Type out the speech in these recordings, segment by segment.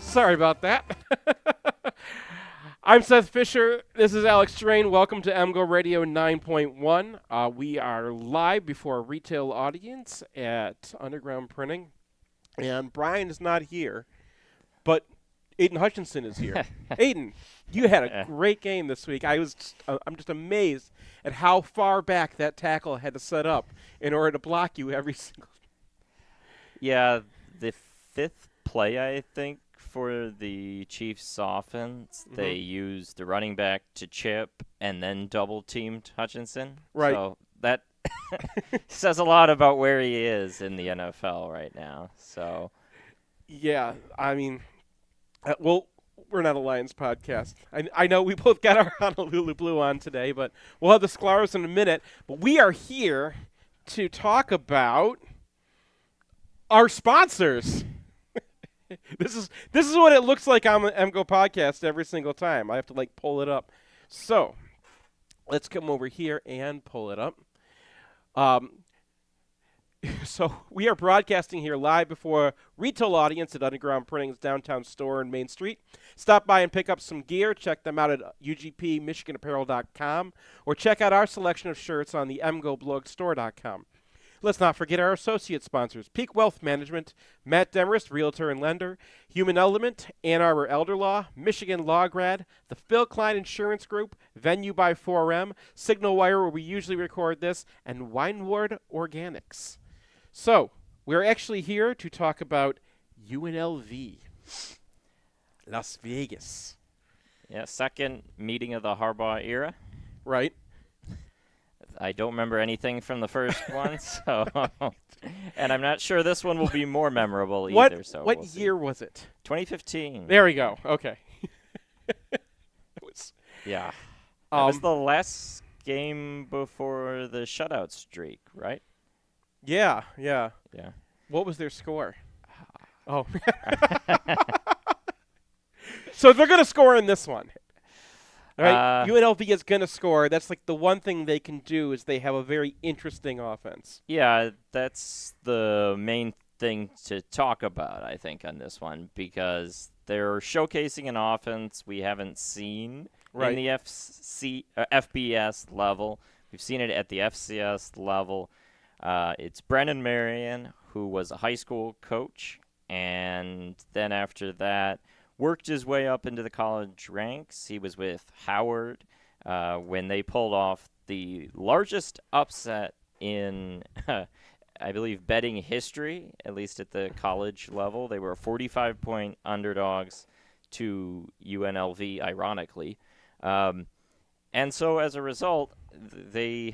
Sorry about that. I'm Seth Fisher. This is Alex Strain. Welcome to MGoRadio 9.1. We are live before a retail audience at Underground Printing. And Brian is not here, but Aiden Hutchinson is here. Aiden, you had a great game this week. I'm just amazed at how far back that tackle had to set up in order to block you every single. Yeah, the fifth play, I think, for the Chiefs offense, they used the running back to chip and then double-teamed Hutchinson. Right. So that says a lot about where he is in the NFL right now. So, yeah, I mean, well, we're not a Lions podcast. I know we both got our Honolulu Blue on today, but we'll have the Sklars in a minute. But we are here to talk about our sponsors. This is what it looks like on the MGO podcast every single time. I have to pull it up. So let's come over here and pull it up. So we are broadcasting here live before a retail audience at Underground Printing's downtown store in Main Street. Stop by and pick up some gear. Check them out at UGPMichiganApparel.com or check out our selection of shirts on the MGoBlogStore.com. Let's not forget our associate sponsors, Peak Wealth Management, Matt Demarest, Realtor and Lender, Human Element, Ann Arbor Elder Law, Michigan Law Grad, the Phil Klein Insurance Group, Venue by 4M, Signal Wire, where we usually record this, and Wineward Organics. So, we're actually here to talk about UNLV, Las Vegas. yeah, second meeting of the Harbaugh era. Right. I don't remember anything from the first one, so and I'm not sure this one will be more memorable either. What year was it? 2015. There we go. Okay. Yeah. That was the last game before the shutout streak, right? Yeah. Yeah. What was their score? Oh. So they're going to score in this one. Right? UNLV is going to score. That's the one thing they can do is they have a very interesting offense. Yeah, that's the main thing to talk about, I think, on this one, because they're showcasing an offense we haven't seen in the FBS level. We've seen it at the FCS level. It's Brennan Marion, who was a high school coach, and then after that, worked his way up into the college ranks. He was with Howard when they pulled off the largest upset in, I believe, betting history, at least at the college level. They were 45-point underdogs to UNLV, ironically. And so as a result, the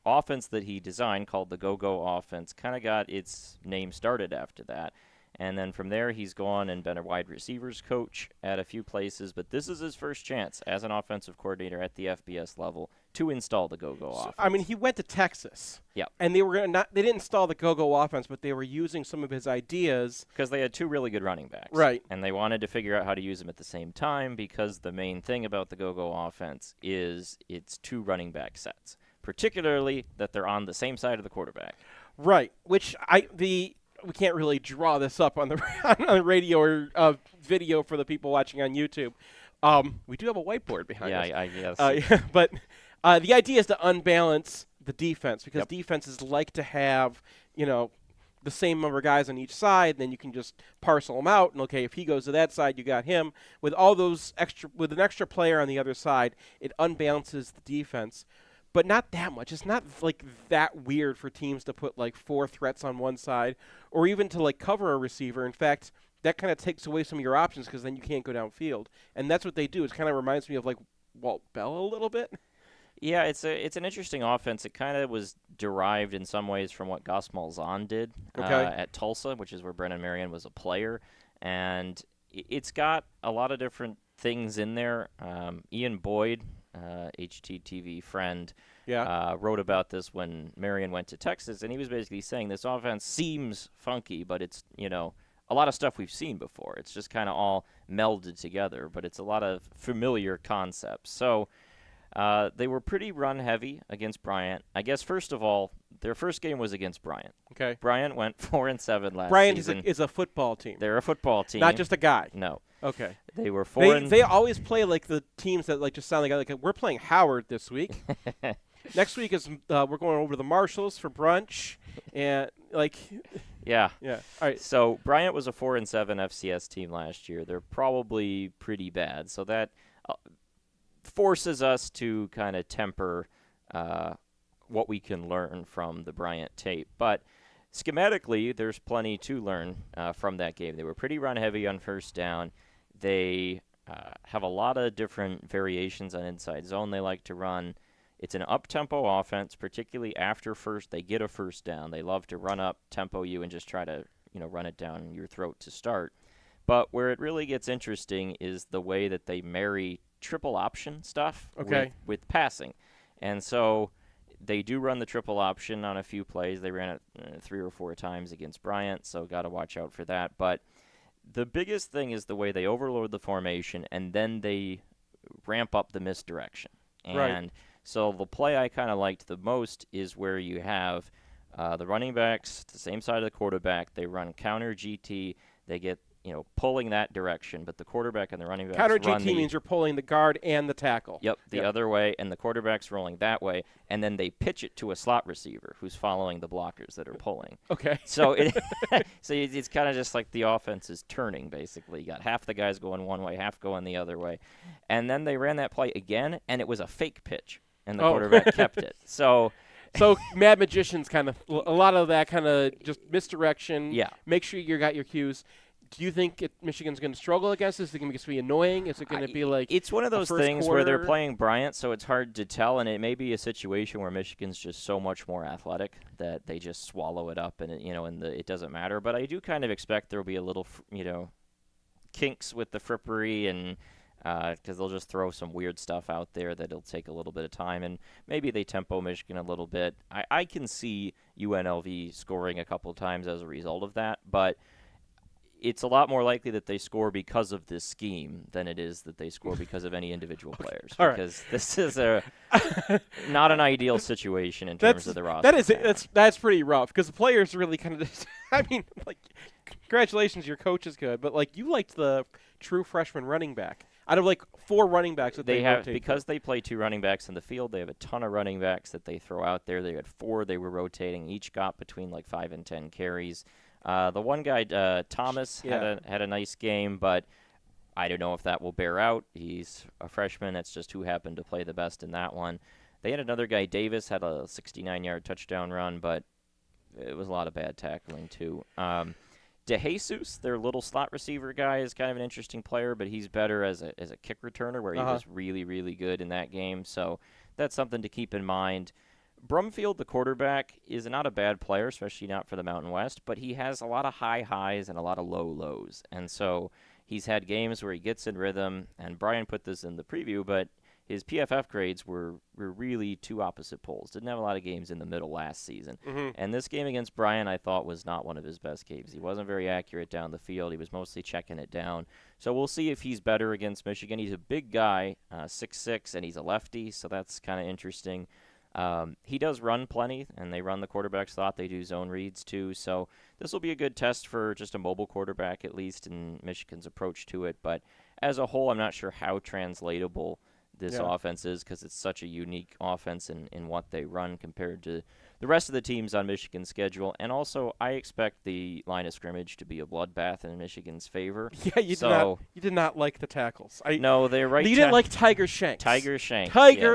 offense that he designed, called the Go-Go offense, kind of got its name started after that. And then from there, he's gone and been a wide receivers coach at a few places. But this is his first chance as an offensive coordinator at the FBS level to install the Go-Go offense. I mean, he went to Texas. Yeah. And they didn't install the Go-Go offense, but they were using some of his ideas. Because they had two really good running backs. Right. And they wanted to figure out how to use them at the same time, because the main thing about the Go-Go offense is it's two running back sets, particularly that they're on the same side of the quarterback. Right. Which we can't really draw this up on the on the radio or video for the people watching on YouTube. We do have a whiteboard behind us. Yes. But the idea is to unbalance the defense, because defenses like to have, the same number of guys on each side, and then you can just parcel them out. And okay, if he goes to that side, you got him. With all those with an extra player on the other side, it unbalances the defense. But not that much. It's not that weird for teams to put 4 threats on one side, or even to cover a receiver. In fact, that kind of takes away some of your options, because then you can't go downfield. And that's what they do. It kind of reminds me of Walt Bell a little bit. Yeah, it's an interesting offense. It kind of was derived in some ways from what Gus Malzahn did at Tulsa, which is where Brennan Marion was a player. And it's got a lot of different things in there. Ian Boyd, HTTV friend, wrote about this when Marion went to Texas, and he was basically saying this offense seems funky, but it's, a lot of stuff we've seen before. It's just kind of all melded together, but it's a lot of familiar concepts. So they were pretty run-heavy against Bryant. I guess, first of all, their first game was against Bryant. Okay. Bryant went 4-7 last Bryant season. is a football team. They're a football team. Not just a guy. No. Okay. They were 4 They always play like the teams that like just sound like we're playing Howard this week. Next week is we're going over to the Marshalls for brunch, and like. Yeah. Yeah. All right. So Bryant was a 4-7 FCS team last year. They're probably pretty bad. So that forces us to kind of temper what we can learn from the Bryant tape. But schematically, there's plenty to learn from that game. They were pretty run-heavy on first down. They have a lot of different variations on inside zone they like to run. It's an up-tempo offense, particularly after they get a first down. They love to run up, tempo you, and just try to run it down your throat to start. But where it really gets interesting is the way that they marry triple option stuff with passing. And so they do run the triple option on a few plays. They ran it 3 or 4 times against Bryant, so got to watch out for that. But the biggest thing is the way they overload the formation, and then they ramp up the misdirection. And so the play I kind of liked the most is where you have the running backs, the same side of the quarterback. They run counter GT. They get pulling that direction, but the quarterback and the running backs counter GT means you're pulling the guard and the tackle. Yep, the other way, and the quarterback's rolling that way, and then they pitch it to a slot receiver who's following the blockers that are pulling. Okay. So it's kind of just like the offense is turning, basically. You got half the guys going one way, half going the other way. And then they ran that play again, and it was a fake pitch, and the quarterback kept it. So Mad Magician's kind of a lot of that kind of just misdirection. Yeah. Make sure you got your cues. Do you think Michigan's going to struggle against this? Is it going to be annoying? Is it going to be like it's one of those things quarter? Where they're playing Bryant, so it's hard to tell, and it may be a situation where Michigan's just so much more athletic that they just swallow it up, and it doesn't matter. But I do kind of expect there'll be a little kinks with the frippery, and because they'll just throw some weird stuff out there that'll take a little bit of time, and maybe they tempo Michigan a little bit. I can see UNLV scoring a couple times as a result of that, but it's a lot more likely that they score because of this scheme than it is that they score because of any individual players. Because this is not an ideal situation in terms of the roster. That's pretty rough because the players really kind of. I mean, congratulations, your coach is good, but you liked the true freshman running back out of 4 running backs that they have because they play 2 running backs in the field. They have a ton of running backs that they throw out there. They had 4 they were rotating. Each got between 5 and 10 carries. The one guy, Thomas, had a nice game, but I don't know if that will bear out. He's a freshman. It's just who happened to play the best in that one. They had another guy, Davis, had a 69-yard touchdown run, but it was a lot of bad tackling too. DeJesus, their little slot receiver guy, is kind of an interesting player, but he's better as a kick returner, where he was really, really good in that game. So that's something to keep in mind. Brumfield, the quarterback, is not a bad player, especially not for the Mountain West, but he has a lot of high highs and a lot of low lows. And so he's had games where he gets in rhythm, and Brian put this in the preview, but his PFF grades were really 2 opposite poles. Didn't have a lot of games in the middle last season. Mm-hmm. And this game against Brian, I thought, was not one of his best games. He wasn't very accurate down the field. He was mostly checking it down. So we'll see if he's better against Michigan. He's a big guy, 6'6", and he's a lefty, so that's kind of interesting. He does run plenty, and they run the quarterback slot. They do zone reads, too. So this will be a good test for just a mobile quarterback, at least, in Michigan's approach to it. But as a whole, I'm not sure how translatable this offense is, because it's such a unique offense in what they run compared to the rest of the teams on Michigan's schedule. And also, I expect the line of scrimmage to be a bloodbath in Michigan's favor. Yeah, you did not like the tackles. No, they're right. You didn't like Tiger Shanks. Tiger Shanks.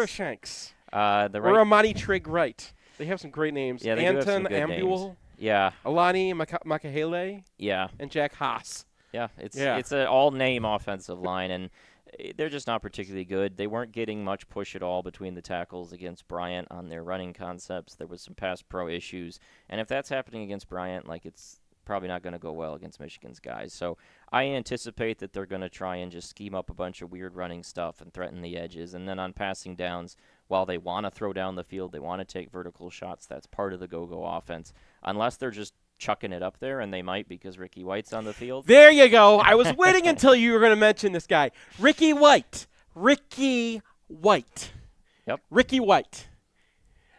Shanks. Or Amani Trigg Wright. They have some great names. Yeah, they do have some good names. Yeah. Alani Makahele. Yeah. And Jack Haas. Yeah, it's an all-name offensive line, and they're just not particularly good. They weren't getting much push at all between the tackles against Bryant on their running concepts. There was some pass pro issues, and if that's happening against Bryant, it's probably not going to go well against Michigan's guys. So I anticipate that they're going to try and just scheme up a bunch of weird running stuff and threaten the edges, and then on passing downs, while they want to throw down the field, they want to take vertical shots. That's part of the go-go offense, unless they're just chucking it up there, and they might because Ricky White's on the field. There you go. I was waiting until you were going to mention this guy. Ricky White. Yep. Ricky White.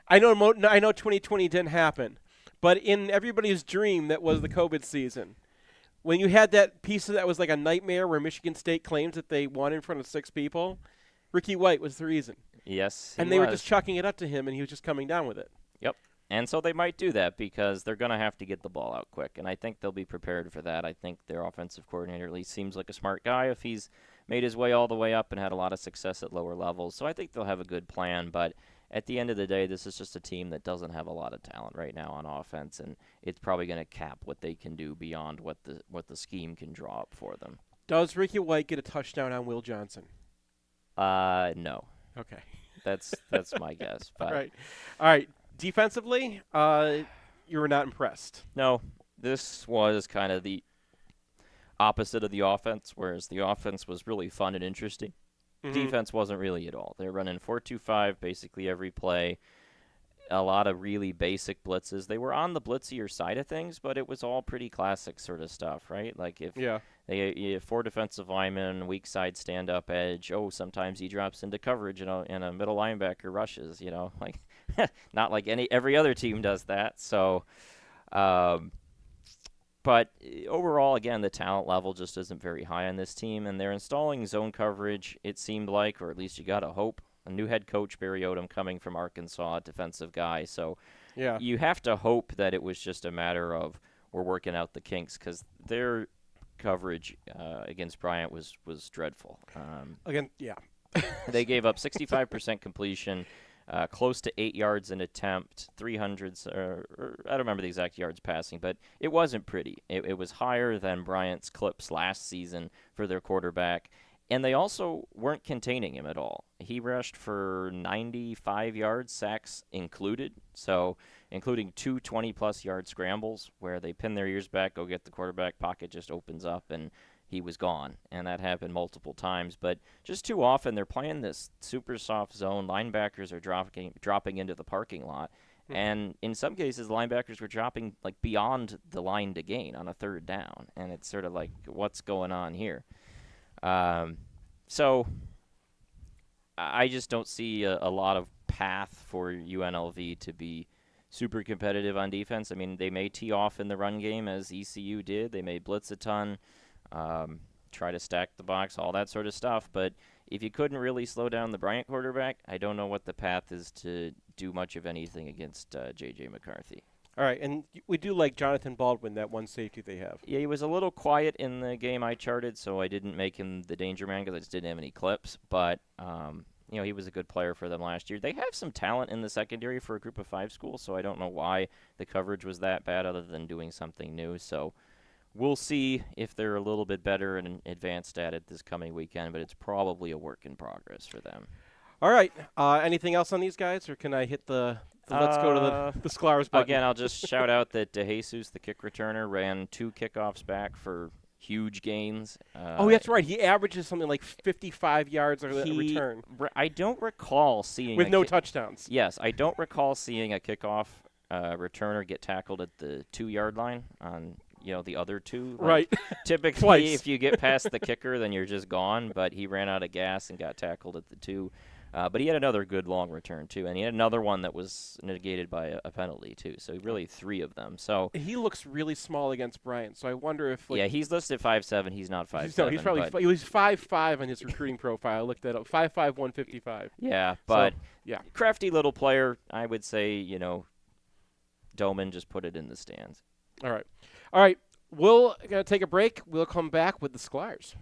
I know 2020 didn't happen, but in everybody's dream that was the COVID season, when you had that piece of that was like a nightmare where Michigan State claims that they won in front of 6 people, Ricky White was the reason. Yes, and they were just chucking it up to him, and he was just coming down with it. Yep. And so they might do that because they're going to have to get the ball out quick, and I think they'll be prepared for that. I think their offensive coordinator at least seems like a smart guy if he's made his way all the way up and had a lot of success at lower levels. So I think they'll have a good plan, but at the end of the day, this is just a team that doesn't have a lot of talent right now on offense, and it's probably going to cap what they can do beyond what the scheme can draw up for them. Does Ricky White get a touchdown on Will Johnson? No. Okay. That's my guess. But All right. Defensively, you were not impressed. No, this was kind of the opposite of the offense, whereas the offense was really fun and interesting. Defense wasn't really at all. They're running 4-2-5 basically every play. A lot of really basic blitzes. They were on the blitzier side of things, but it was all pretty classic sort of stuff, right? Like if you have 4 defensive linemen, weak side stand-up edge. Oh, sometimes he drops into coverage and a middle linebacker rushes. Like not like every other team does that. So, but overall, again, the talent level just isn't very high on this team, and they're installing zone coverage. It seemed like, or at least you gotta hope. A new head coach, Barry Odom, coming from Arkansas, defensive guy. So you have to hope that it was just a matter of we're working out the kinks because their coverage against Bryant was dreadful. They gave up 65% completion, close to 8 yards an attempt, 300s. I don't remember the exact yards passing, but it wasn't pretty. It was higher than Bryant's clips last season for their quarterback. And they also weren't containing him at all. He rushed for 95 yards, sacks included, so including 2 20-plus yard scrambles where they pin their ears back, go get the quarterback, pocket just opens up, and he was gone. And that happened multiple times. But just too often they're playing this super soft zone. Linebackers are dropping into the parking lot. And in some cases, linebackers were dropping like beyond the line to gain on a third down. And it's sort of like, what's going on here? So I just don't see a lot of path for UNLV to be super competitive on defense. I mean, they may tee off in the run game as ECU did. They may blitz a ton, try to stack the box, all that sort of stuff. But if you couldn't really slow down the Bryant quarterback, I don't know what the path is to do much of anything against J.J. McCarthy. All right, and we do like Jonathan Baldwin, that one safety they have. Yeah, he was a little quiet in the game I charted, so I didn't make him the danger man because I just didn't have any clips. But, he was a good player for them last year. They have some talent in the secondary for a group of 5 school, so I don't know why the coverage was that bad other than doing something new. So we'll see if they're a little bit better and advanced at it this coming weekend, but it's probably a work in progress for them. All right. Anything else on these guys, or can I hit the let's go to the Sklars button? Again, I'll just shout out that DeJesus, the kick returner, ran 2 kickoffs back for huge gains. That's right. He averages something like 55 yards a return. I don't recall seeing with no touchdowns. Yes, I don't recall seeing a kickoff returner get tackled at the 2-yard line on the other 2. Right. Typically, if you get past the kicker, then you're just gone. But he ran out of gas and got tackled at the 2. But he had another good long return, too. And he had another one that was negated by a penalty, too. So really 3 of them. So he looks really small against Bryant. So I wonder if he's listed 5'7". He's not 5'7". No, he's probably he was 5'5" on his recruiting profile. I looked that up. 5'5", 155. Yeah, but crafty little player. I would say, Doman just put it in the stands. All right. We're going to take a break. We'll come back with the Sklars.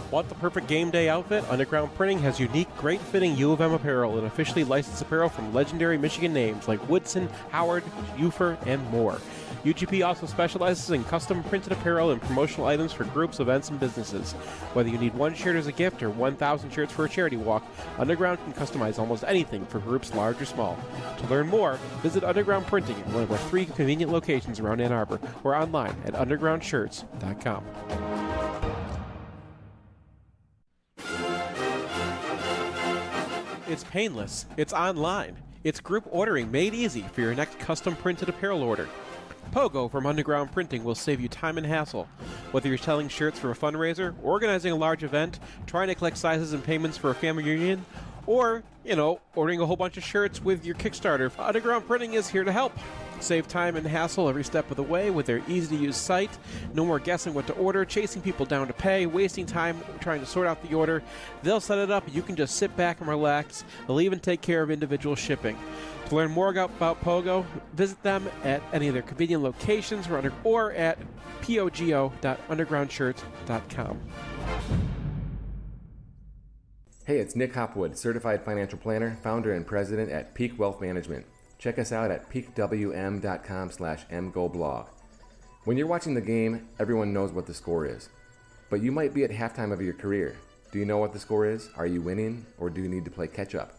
Want the perfect game day outfit? Underground Printing has unique, great-fitting U of M apparel and officially licensed apparel from legendary Michigan names like Woodson, Howard, Ufer, and more. UGP also specializes in custom printed apparel and promotional items for groups, events, and businesses. Whether you need 1 shirt as a gift or 1,000 shirts for a charity walk, Underground can customize almost anything for groups large or small. To learn more, visit Underground Printing at one of our 3 convenient locations around Ann Arbor or online at undergroundshirts.com. It's painless. It's online. It's group ordering made easy for your next custom printed apparel order. Pogo from Underground Printing will save you time and hassle. Whether you're selling shirts for a fundraiser, organizing a large event, trying to collect sizes and payments for a family reunion, or, ordering a whole bunch of shirts with your Kickstarter. Underground Printing is here to help. Save time and hassle every step of the way with their easy-to-use site. No more guessing what to order, chasing people down to pay, wasting time trying to sort out the order. They'll set it up, and you can just sit back and relax. They'll even take care of individual shipping. To learn more about Pogo, visit them at any of their convenient locations or at pogo.undergroundshirts.com. Hey, it's Nick Hopwood, Certified Financial Planner, founder and president at Peak Wealth Management. Check us out at peakwm.com/mgoblog. When you're watching the game, everyone knows what the score is. But you might be at halftime of your career. Do you know what the score is? Are you winning, or do you need to play catch-up?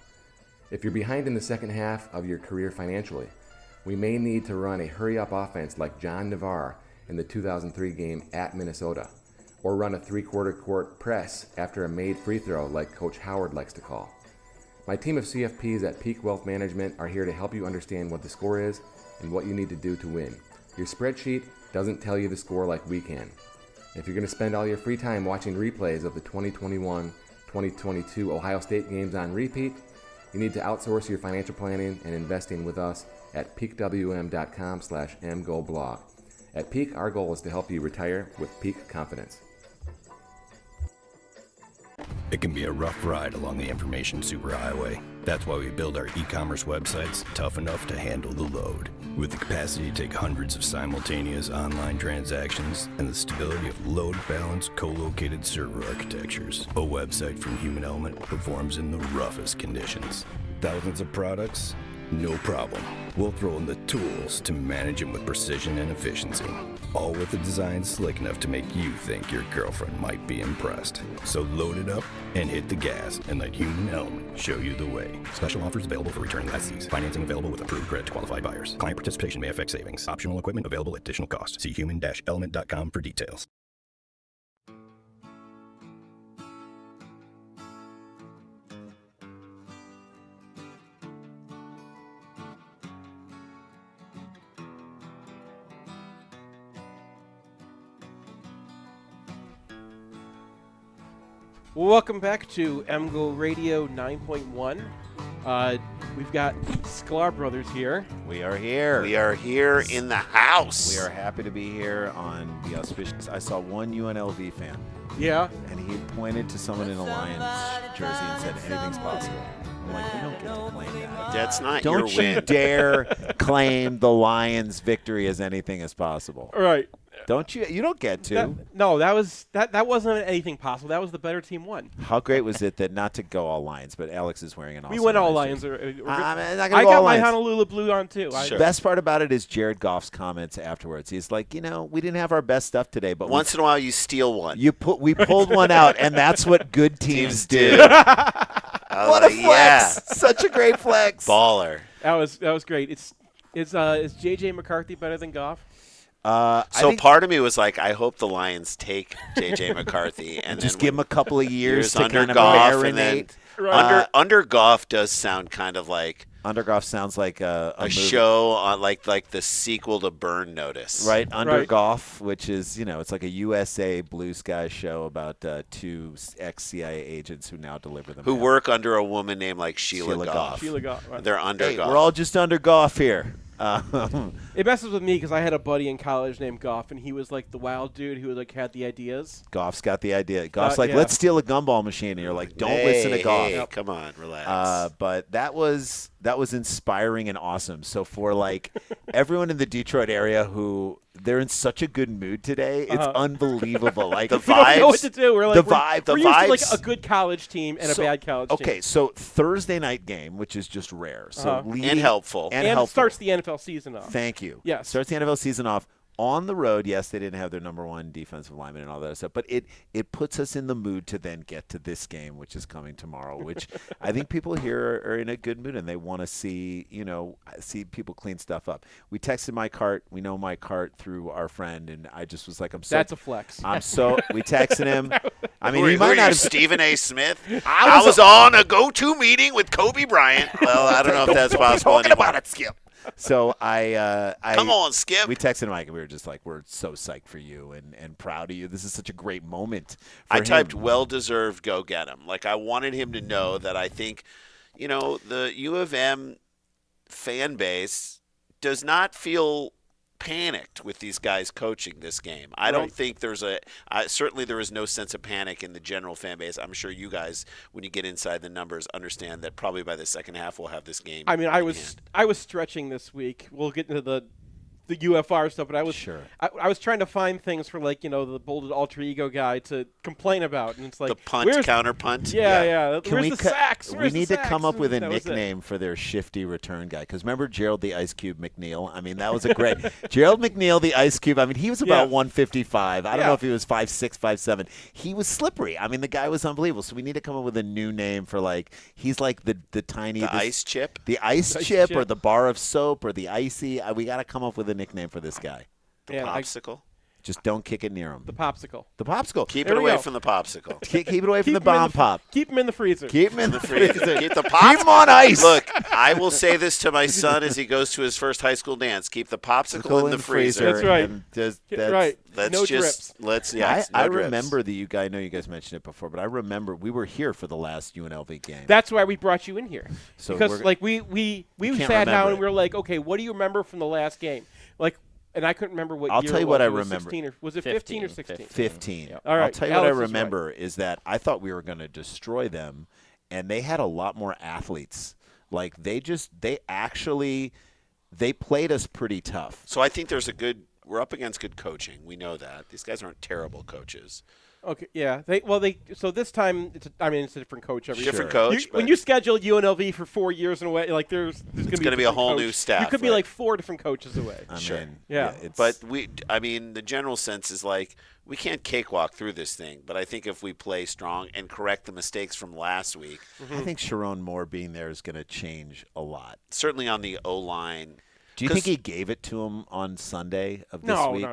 If you're behind in the second half of your career financially, we may need to run a hurry-up offense like John Navarre in the 2003 game at Minnesota, or run a three-quarter court press after a made free throw like Coach Howard likes to call. My team of CFPs at Peak Wealth Management are here to help you understand what the score is and what you need to do to win. Your spreadsheet doesn't tell you the score like we can. If you're going to spend all your free time watching replays of the 2021-2022 Ohio State games on repeat, you need to outsource your financial planning and investing with us at peakwm.com/mgoblog. At Peak, our goal is to help you retire with peak confidence. It can be a rough ride along the information superhighway. That's why we build our e-commerce websites tough enough to handle the load. With the capacity to take hundreds of simultaneous online transactions and the stability of load-balanced, co-located server architectures, a website from Human Element performs in the roughest conditions. Thousands of products? No problem. We'll throw in the tools to manage them with precision and efficiency. All with a design slick enough to make you think your girlfriend might be impressed. So load it up and hit the gas and let Human Element show you the way. Special offers available for returning lessees. Financing available with approved credit to qualified buyers. Client participation may affect savings. Optional equipment available at additional cost. See human-element.com for details. Welcome back to MGoRadio 9.1. We've got the Sklar brothers here. We are here. We are here in the house. We are happy to be here on the auspicious. I saw one UNLV fan. Yeah. And he pointed to someone in a Lions jersey and said, anything's possible. I'm like, we don't get to claim that. That's not Don't your you win. dare claim the Lions' victory as anything is possible. Right. Don't you? You don't get to. That wasn't anything possible. That was the better team won. How great was it that, not to go all Lions, but Alex is wearing an all We went all Lions Lions. jersey. I got my Honolulu blue on too. Sure. Best part about it is Jared Goff's comments afterwards. He's like, we didn't have our best stuff today, but once in a while you steal one. We pulled one out, and that's what good teams do. What a flex! Yeah. Such a great flex. Baller. That was great. Is JJ McCarthy better than Goff? So part of me was like, I hope the Lions take J.J. McCarthy and just then give him a couple of years to under kind of Goff, marinate. and then Right. under Goff does sound kind of like Under Goff sounds like a movie. show on like the sequel to Burn Notice. Right, Under Right. Goff, which is, it's like a USA Blue Sky show about two ex-CIA agents who now deliver them. Who mail. work under a woman named like Sheila Goff. Sheila Goff. Right. They're under Hey, Goff. we're all just under Goff here. It messes with me because I had a buddy in college named Goff, and he was like the wild dude who had the ideas. Goff's got the idea. Goff's like, yeah. let's steal a gumball machine, and you're like, don't listen to Goff. Hey, come on, relax. But that was inspiring and awesome. So for like everyone in the Detroit area who they're in such a good mood today, it's unbelievable. Like The We don't know what vibes. to do. We're like, The we're, vibe- we're the used to like vibes. a good college team and a bad college team. Okay, so Thursday night game, which is just rare. So leading, And helpful. And And it helpful. starts the NFL season off. Thank you. Yes. Starts the NFL season off on the road. Yes, they didn't have their number one defensive lineman and all that stuff, but it puts us in the mood to then get to this game, which is coming tomorrow, which I think people here are in a good mood and they want to see people clean stuff up. We texted Mike Hart. We know Mike Hart through our friend, and I just was like, we texted him. I mean, Who he are might you, not have Stephen A. Smith? I was on a go-to meeting with Kobe Bryant. Well, I don't know if that's possible talking anymore. about it, Skip. So I Come on, Skip. We texted Mike and we were just like, we're so psyched for you and proud of you. This is such a great moment for I him. typed well-deserved, go get him. Like, I wanted him to know that I think, the U of M fan base does not feel panicked with these guys coaching this game. I don't think there's certainly there is no sense of panic in the general fan base. I'm sure you guys, when you get inside the numbers, understand that probably by the second half we'll have this game. I mean, I was stretching this week. We'll get into the UFR stuff, but I was Sure. I was trying to find things for the bolded alter ego guy to complain about, and it's like the punt, counter punt. Yeah. Can Where's the sacks? We need to come up with a That was it. nickname for their shifty return guy. Because remember Gerald the Ice Cube McNeil? I mean, that was a great Gerald McNeil the Ice Cube. I mean, he was about 155. I don't know if he was 5'6", 5'7". He was slippery. I mean, the guy was unbelievable. So we need to come up with a new name for he's like the tiny ice chip. The ice chip or the bar of soap or the icy. We got to come up with a nickname for this guy. The popsicle. Just don't kick it near him. The popsicle. The popsicle. Keep it away from the popsicle. Keep it away from the bomb pop. Keep him in the freezer. Keep him in the freezer. Keep the popsicle. Keep him on ice. Look, I will say this to my son as he goes to his first high school dance. Keep the popsicle in the freezer. That's right. That's right. No drips. I remember that I know you guys mentioned it before, but I remember we were here for the last UNLV game. That's why we brought you in here. So because we sat down and we were like, okay, what do you remember from the last game? And I couldn't remember what I'll year tell you it what was. I Was remember. 16 was it 15 or 16? 15. All right. I'll tell you what I Alex is remember is that I thought we were going to destroy them, and they had a lot more athletes. They played us pretty tough. So I think we're up against good coaching. We know that. These guys aren't terrible coaches. Okay, yeah. So this time it's a different coach every year. Different coach. When you schedule UNLV for 4 years in a way, there's going to be a whole new staff. You could be 4 different coaches away. But the general sense is we can't cakewalk through this thing. But I think if we play strong and correct the mistakes from last week, I think Sharon Moore being there is going to change a lot. Certainly on the O-line. Do you think he gave it to him on Sunday of this week?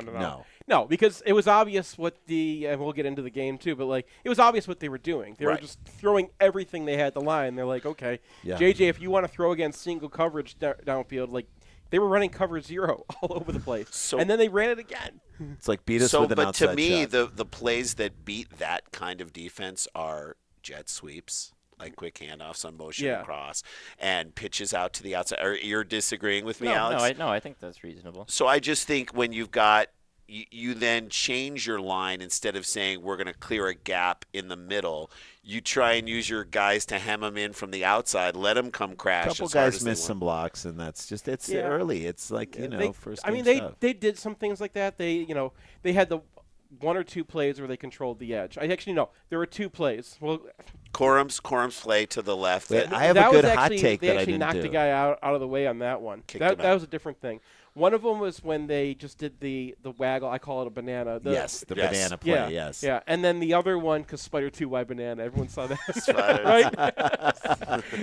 No, because it was obvious and we'll get into the game too, but it was obvious what they were doing. They were just throwing everything they had to line. They're like, okay, JJ, if you want to throw against single coverage downfield, they were running cover 0 all over the place. And then they ran it again. It's beat us with an outside But to me, shot. the plays that beat that kind of defense are jet sweeps. Quick handoffs on motion across and pitches out to the outside. You're disagreeing with me, Alex? No, I think that's reasonable. So I just think when you've got you then change your line instead of saying we're going to clear a gap in the middle. You try and use your guys to hem them in from the outside, let them come crash. A couple guys missed some blocks, and that's just early. It's first. They did some things like that. They had the 1 or 2 plays where they controlled the edge. There were 2 plays. Well, Corum's play to the left. I have a good hot take that I didn't do. They actually knocked the guy out of the way on that one. That was a different thing. One of them was when they just did the waggle. I call it a banana. Banana play, yes. Yeah, and then the other one, because Spider 2, why banana? Everyone saw that, right?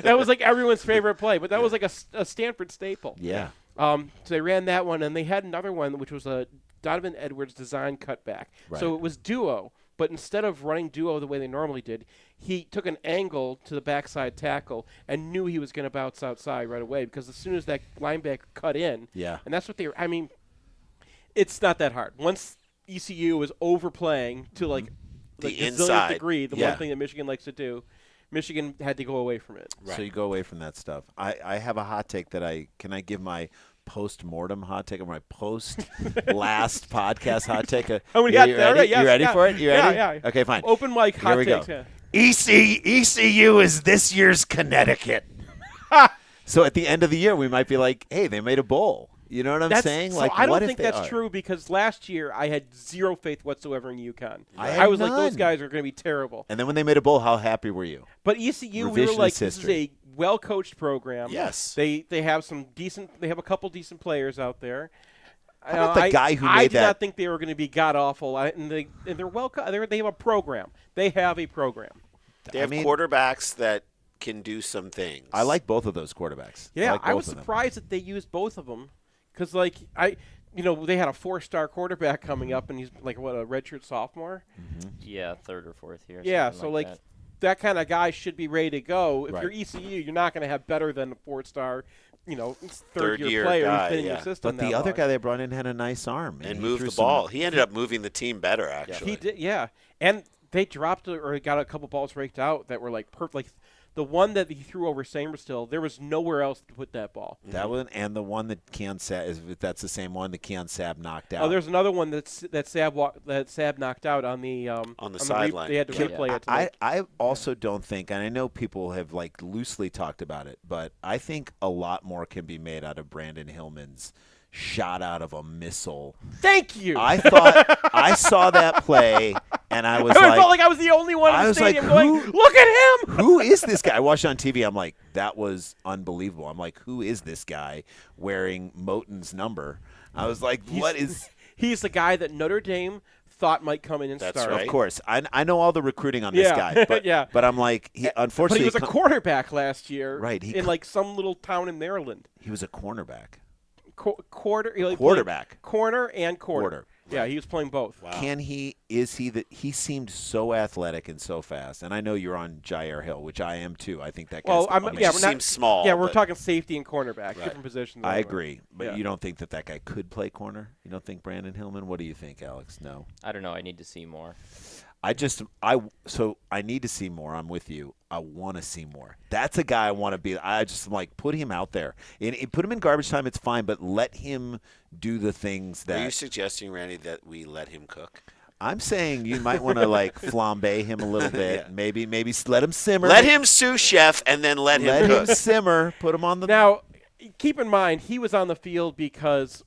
That was everyone's favorite play, but that was a Stanford staple. Yeah. So they ran that one, and they had another one, which was a Donovan Edwards design cutback. Right. So it was duo, but instead of running duo the way they normally did, he took an angle to the backside tackle and knew he was going to bounce outside right away because as soon as that linebacker cut in, and that's what they were. I mean, it's not that hard. Once ECU was overplaying to the inside degree, the one thing that Michigan likes to do, Michigan had to go away from it. Right. So you go away from that stuff. I have a hot take that can I give my post-mortem hot take or my post-last podcast hot take? You ready for it? You ready? Yeah. Okay, fine. Open mic hot takes. Go. ECU is this year's Connecticut. So at the end of the year, we might be like, hey, they made a bowl. You know what I'm saying? So I don't think that's true because last year I had zero faith whatsoever in UConn. I was like, those guys are going to be terrible. And then when they made a bowl, how happy were you? But ECU, we were like, this is a well-coached program. Yes. They have they have a couple decent players out there. How about the guy who made that? I did not think they were going to be god-awful. And they're they have a program. They have a program. They have quarterbacks that can do some things. I like both of those quarterbacks. Yeah, I was surprised that they used both of them. Because, they had a 4-star quarterback coming up, and he's, a redshirt sophomore? Mm-hmm. Yeah, 3rd or 4th year. Yeah, so, that kind of guy should be ready to go. If you're ECU, you're not going to have better than a 4-star third-year player guy, who's been in your yeah. system. But the other guy they brought in had a nice arm. And he moved threw the some- ball. He ended up moving the team better, actually. He did, yeah. And they dropped or got a couple balls raked out that were like perfect. Like the one that he threw over Samerstill, there was nowhere else to put that ball. That one, and the one that Keon Sabb, that's the same one that Keon Sabb knocked out. Oh, there's another one that Sabb knocked out on the sideline. They had to replay it. I also don't think, and I know people have like loosely talked about it, but I think a lot more can be made out of Brandon Hillman's shot out of a missile. Thank you. I thought I saw that play, and I was I like, felt like I was the only one in I the was like, stadium going, who- look at him. who is this guy? I watched it on TV. I'm like, that was unbelievable. I'm like, who is this guy wearing Moten's number? I was like, what is? He's the guy that Notre Dame thought might come in and That's start. right. Of course, I know all the recruiting on this guy, but Yeah. but I'm like, But unfortunately, he was a quarterback last year, Right, in like some little town in Maryland. he was a cornerback. Quarterback. Corner and quarter. Quarter. Yeah, he was playing both. Wow. Can he? Is he that? He seemed so athletic and so fast. And I know you're on Jair Hill, which I am too. I think that guy's. Well, the funniest. yeah, He we're not seems small, Yeah, we're but- talking safety and cornerback, different positions. I anyway. agree, but Yeah. you don't think that guy could play corner? You don't think Brandon Hillman? What do you think, Alex? No. I don't know. I need to see more. So I need to see more. I'm with you. I want to see more. That's a guy I want to be. I just am like, put him out there and put him in garbage time. It's fine, but let him do the things that. Are you suggesting, Randy, that we let him cook? I'm saying you might want to like flambe him a little bit. Yeah. Maybe let him simmer. Let him sous chef and then let him cook. simmer. Put him on the. Now, keep in mind, he was on the field because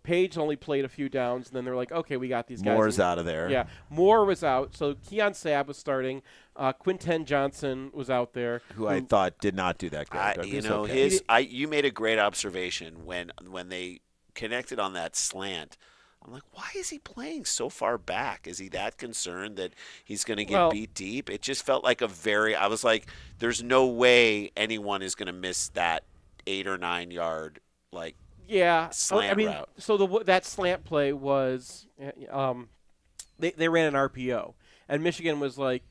Page only played a few downs, and then they're like, okay, we got these guys. Moore's out of there. Yeah, Moore was out, so Keon Sabb was starting. Quinten Johnson was out there, Who I thought did not do that great. but he's okay. You made a great observation when they connected on that slant. I'm like, why is he playing so far back? Is he that concerned that he's going to get beat deep? It just felt like I was like, there's no way anyone is going to miss that 8 or 9 yard slant route. So that slant play was, they ran an RPO, and Michigan was like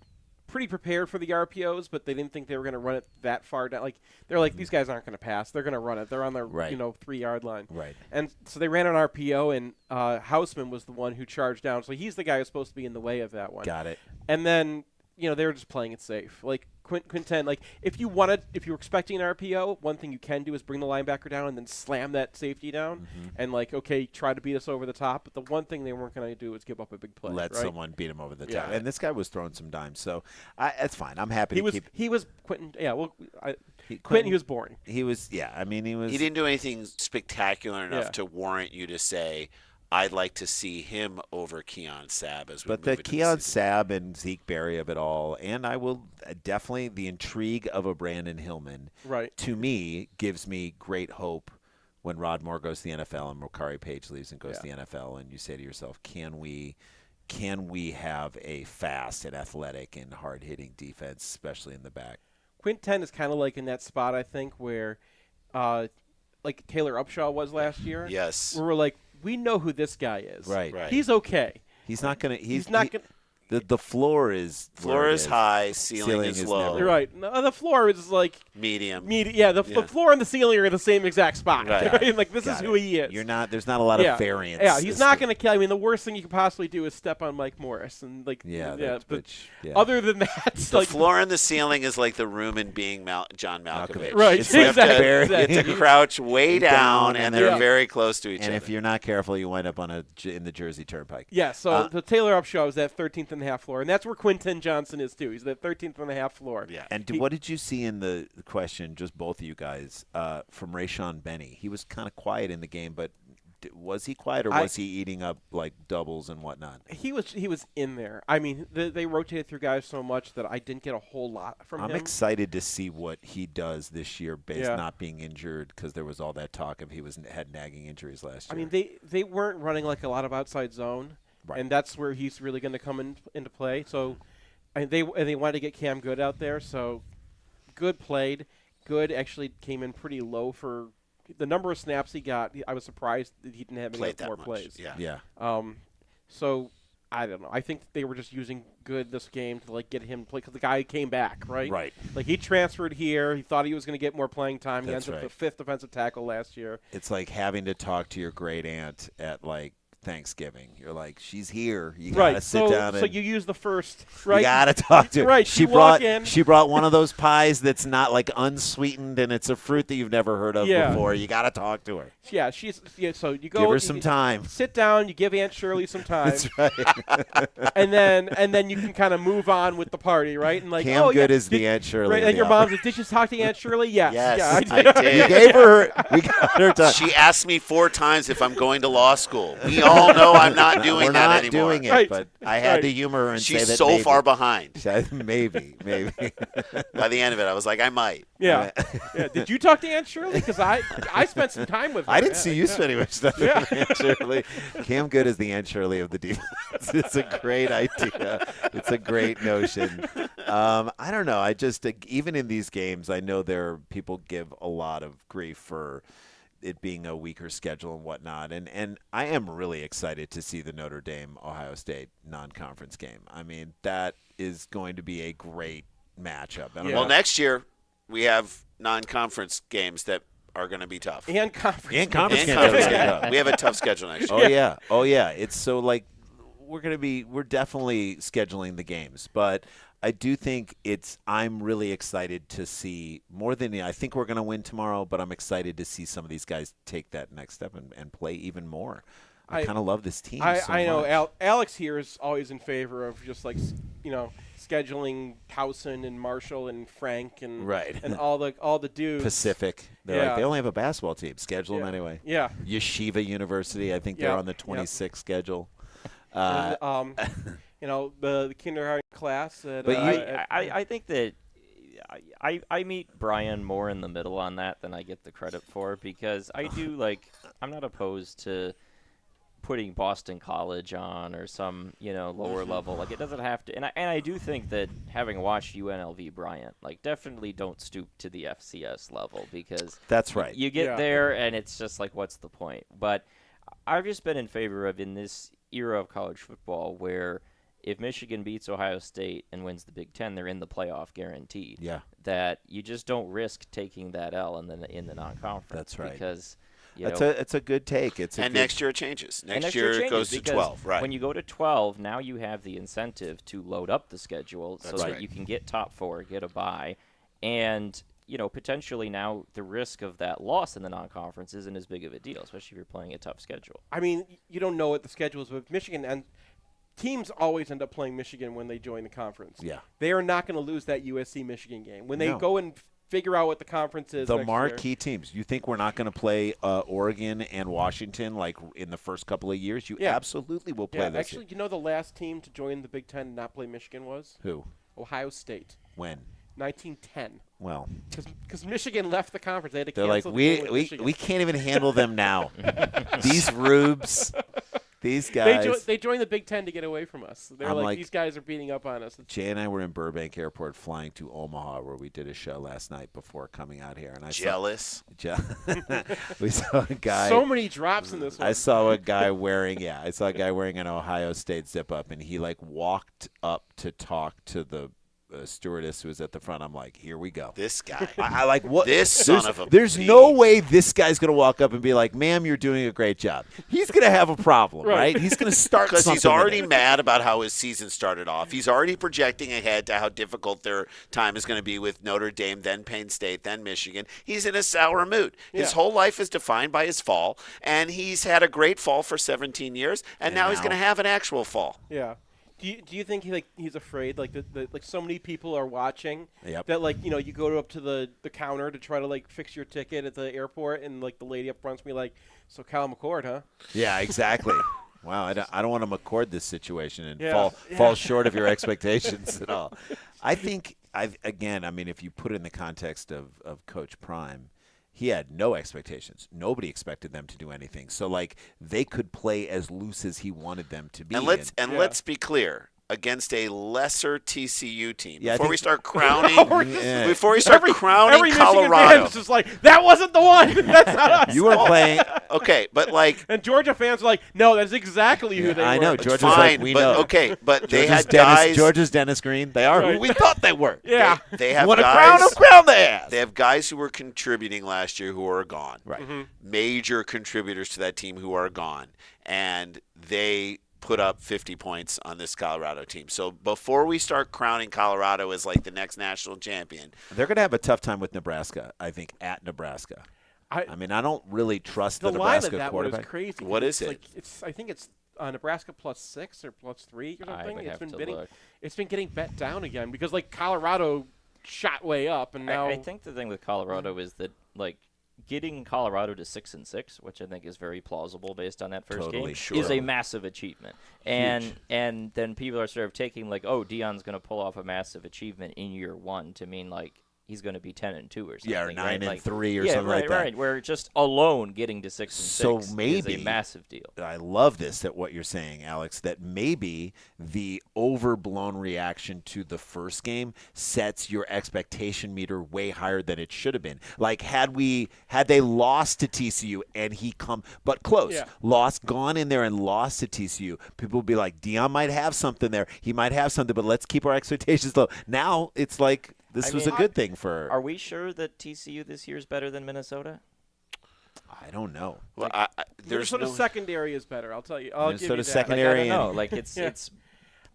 pretty prepared for the RPOs, but they didn't think they were going to run it that far down. Like they're like, these guys aren't going to pass; they're going to run it. They're on their 3-yard line. Right. And so they ran an RPO, and Hausman was the one who charged down. So he's the guy who's supposed to be in the way of that one. Got it. And then they were just playing it safe. Like Quinten, like if you were expecting an RPO, one thing you can do is bring the linebacker down and then slam that safety down, and try to beat us over the top. But the one thing they weren't going to do was give up a big play. Let right? someone beat him over the top. Yeah. And this guy was throwing some dimes, so that's fine. I'm happy He was Quinten. Yeah, well, Quinten. He was boring. He was. Yeah, I mean, he was. He didn't do anything spectacular enough Yeah. to warrant you to say, I'd like to see him over Keon Sabb as we But move the into Keon season. Sabb and Zeke Berry of it all, and I will definitely the intrigue of a Brandon Hillman, Right. to me, gives me great hope when Rod Moore goes to the NFL and Makari Page leaves and goes to the NFL, and you say to yourself, can we have a fast and athletic and hard-hitting defense, especially in the back? Quinten is kind of like in that spot, I think, where like Taylor Upshaw was last year. Yes. Where we're like, we know who this guy is. Right. He's okay. He's not going to. He's not going to. The floor is Floor is high, ceiling is low. never- You're right. No, the floor is like Medium. the floor and the ceiling are in the same exact spot. Right. Like this is Got who it. he is. There's not a lot of variance. Yeah, he's not going to kill. I mean, the worst thing you could possibly do is step on Mike Morris, and other than that, The floor and the ceiling is like the room in Being John Malkovich. Right. It's like Exactly. You have to crouch way down, and they're Yeah. very close to each And other. if you're not careful, you wind up in the Jersey Turnpike. Yeah, so the Taylor Upshaw is that 13th and a half floor, and that's where Quinten Johnson is too. He's that 13th and a half floor. Yeah. And what did you see in the question, just both of you guys, from Rayshon Benny? He was kind of quiet in the game, but was he quiet or was he eating up like doubles and whatnot? He was in there. I mean, they rotated through guys so much that I didn't get a whole lot from him. I'm excited to see what he does this year based not being injured, because there was all that talk of had nagging injuries last year. I mean, they weren't running like a lot of outside zone, and that's where he's really going to come into play. So, and they wanted to get Cam Good out there. So, Good played. Good actually came in pretty low for the number of snaps he got. I was surprised that he didn't have any Played more that much. plays. Yeah. yeah. So I don't know. I think they were just using Good this game to like get him to play because the guy came back, right? Right. Like he transferred here. He thought he was going to get more playing time. He That's ends up right. the 5th defensive tackle last year. It's like having to talk to your great aunt at like Thanksgiving. You're like, she's here. You gotta sit down. So and you use the first, right? You gotta talk to her. Right. She you walk brought in. she brought one of those pies that's not like unsweetened and it's a fruit that you've never heard of before. You gotta talk to her. Yeah, so you go. Give her some time. Sit down. You give Aunt Shirley some time. That's right. and then you can kind of move on with the party, right? And like, Cam Good is the Aunt Shirley. Right, of and the your office. mom's like, did you talk to Aunt Shirley? Yes. Yes, Yeah, I did. You gave her. We got her time. She asked me 4 times if I'm going to law school. We all know I'm not doing We're that not anymore. doing it, Right. but I had to humor her and She's say that so maybe. far behind. Maybe. By the end of it, I was like, I might. Yeah. Yeah. Did you talk to Aunt Shirley? Because I spent some time with her. I didn't Yeah, see you spending much time with Aunt Shirley. Cam Good is the Aunt Shirley of the defense. It's a great idea. It's a great notion. I don't know. I just even in these games, I know people give a lot of grief for it being a weaker schedule and whatnot. And I am really excited to see the Notre Dame Ohio State non-conference game. I mean, that is going to be a great matchup. I don't know. Well, next year we have non-conference games that are going to be tough. And conference. And conference And games. conference Yeah. game. We have a tough schedule next year. Oh yeah. It's so like we're definitely scheduling the games, but I do think I'm really excited to see more than I think we're going to win tomorrow, but I'm excited to see some of these guys take that next step and play even more. I kind of love this team. I know much. Alex here is always in favor of just like scheduling Towson and Marshall and Frank and and all the dudes. Pacific. They're like, they only have a basketball team. Schedule them anyway. Yeah. Yeshiva University. I think they're on the 26th schedule. The kindergarten class. I think that I meet Brian more in the middle on that than I get the credit for because I do I'm not opposed to putting Boston College on or some lower level. Like it doesn't have to. And I do think that having watched UNLV Bryant, definitely don't stoop to the FCS level because that's right. You get there and it's just like what's the point? But I've just been in favor of in this era of college football where if Michigan beats Ohio State and wins the Big Ten, they're in the playoff guaranteed. Yeah. That you just don't risk taking that L in the non-conference. That's right. Because it's a good take. Next year it changes. Next year it goes to 12. Right. When you go to 12, now you have the incentive to load up the schedule so that you can get top 4, get a bye, and potentially now the risk of that loss in the non-conference isn't as big of a deal, especially if you're playing a tough schedule. I mean, you don't know what the schedule is with Michigan, and teams always end up playing Michigan when they join the conference. Yeah. They are not going to lose that USC-Michigan game. When they go and figure out what the conference is the next marquee year. teams. You think we're not going to play Oregon and Washington like in the first couple of years? You absolutely will play this. Actually, the last team to join the Big Ten and not play Michigan was? Who? Ohio State. When? 1910. Well, because Michigan left the conference. They had to they're cancel like, the game with Michigan. we can't even handle them now. These rubes. These guys. They joined the Big Ten to get away from us. They're like, these guys are beating up on us. Jay and I were in Burbank Airport flying to Omaha where we did a show last night before coming out here. And we saw a guy. So many drops in this one. I saw a guy wearing an Ohio State zip-up, and he walked up to talk to the stewardess who was at the front. I'm like, here we go. This guy. I like what this son of a. There's no way this guy's gonna walk up and be like, "Ma'am, you're doing a great job." He's gonna have a problem, right? He's gonna start because something he's already mad about how his season started off. He's already projecting ahead to how difficult their time is going to be with Notre Dame, then Penn State, then Michigan. He's in a sour mood. His whole life is defined by his fall, and he's had a great fall for 17 years, and now he's going to have an actual fall. Yeah. Do you think he's afraid like so many people are watching that you go up to the counter to try to fix your ticket at the airport and the lady up front's me like, so Cal McCord, huh? Yeah, exactly. Wow, I don't want to McCord this situation and fall short of your expectations at all. I think if you put it in the context of Coach Prime, he had no expectations. Nobody expected them to do anything. So they could play as loose as he wanted them to be. And let's be clear. against a lesser TCU team. Yeah, Before we start crowning, Yeah. before we start crowning every Michigan Colorado. fan's just like, that wasn't the one. That's not us. You were playing. Okay, but like, And Georgia fans are like, no, that's exactly who they I were. know. it's Georgia's fine. like, we but know. okay, but they Georgia's had guys. Georgia's Dennis Green. They are Right. who we thought they were. Yeah. They have Want to guys. crown them? Crown their ass. They have guys who were contributing last year who are gone. Right. Major contributors to that team who are gone. And they put up 50 points on this Colorado team. So before we start crowning Colorado as like the next national champion, They're going to have a tough time with Nebraska, I think, at Nebraska. I mean, I don't really trust the The line of Nebraska that one is quarterback. crazy. What is it? Like, I think it's Nebraska +6 or +3 or I something. would have to look. It's been getting bet down again because like Colorado shot way up and now I think the thing with Colorado is that like getting Colorado to 6-6, which I think is very plausible based on that first Totally, game, sure. is a massive achievement. And then people are sort of taking like, oh, Deion's going to pull off a massive achievement in year one to mean like he's going to be 10-2 or something. Yeah, or right? 9-3 Like, or yeah, something right, like that. Right, where just alone getting to 6-6 So is maybe a massive deal. I love this, that what you're saying, Alex, that maybe the overblown reaction to the first game sets your expectation meter way higher than it should have been. Like had they lost to TCU and but close, gone in there and lost to TCU, people would be like, Deion might have something there. He might have something, but let's keep our expectations low. Now it's like this was a good thing for. Are we sure that TCU this year is better than Minnesota? I don't know. well, there's Minnesota no secondary is better. I'll tell you. I'll give you Minnesota that. secondary I don't know. and- Like it's Yeah. it's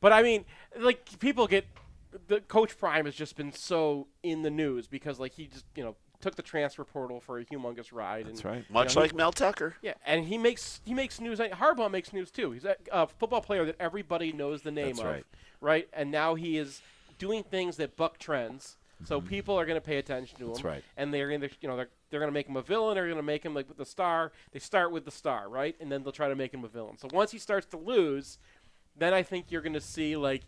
But I mean, like people get the Coach Prime has just been so in the news because like he just took the transfer portal for a humongous ride. That's and, right. much like Mel Tucker. Yeah, and he makes news. Harbaugh makes news too. He's a football player that everybody knows the name That's of, right. And now he is doing things that buck trends. So people are going to pay attention to him. That's right. And they're going to, they're going to make him a villain. They're going to make him like with the star. They start with the star, right? And then they'll try to make him a villain. So once he starts to lose, then I think you're going to see like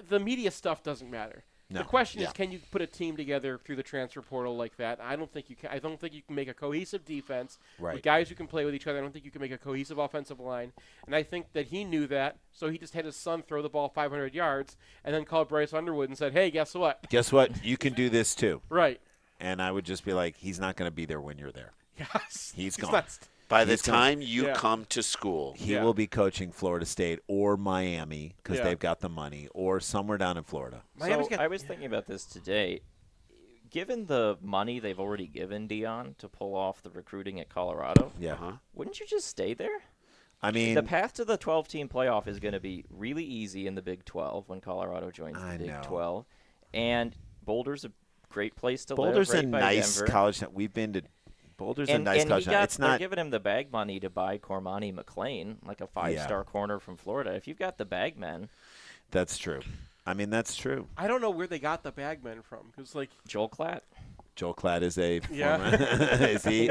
the media stuff doesn't matter. No. The question Yeah. is, can you put a team together through the transfer portal like that? I don't think you can. I don't think you can make a cohesive defense Right. with guys who can play with each other. I don't think you can make a cohesive offensive line. And I think that he knew that, so he just had his son throw the ball 500 yards and then called Bryce Underwood and said, hey, guess what? Guess what? You can do this too. Right. And I would just be like, he's not going to be there when you're there. Yes. He's gone. not By the He's gonna- time you Yeah. come to school, He Yeah. will be coaching Florida State or Miami because Yeah. they've got the money, or somewhere down in Florida. Miami's So got- I was thinking about this today. Given the money they've already given Deion to pull off the recruiting at Colorado, Yeah. wouldn't you just stay there? I mean, The path to the 12-team playoff is going to be really easy in the Big 12 when Colorado joins I the Big know. 12. And Boulder's a great place to Boulder's live. a right by nice Denver. college town. We've been to Boulder's a And, nice and college he town. got, It's they're not. giving him the bag money to buy Cormani McLean, like a 5-star corner from Florida. If you've got the bag men, That's true. I mean, that's true. I don't know where they got the bagmen from because, like, Joel Klatt. Joel Klatt is a Yeah. former. Is he?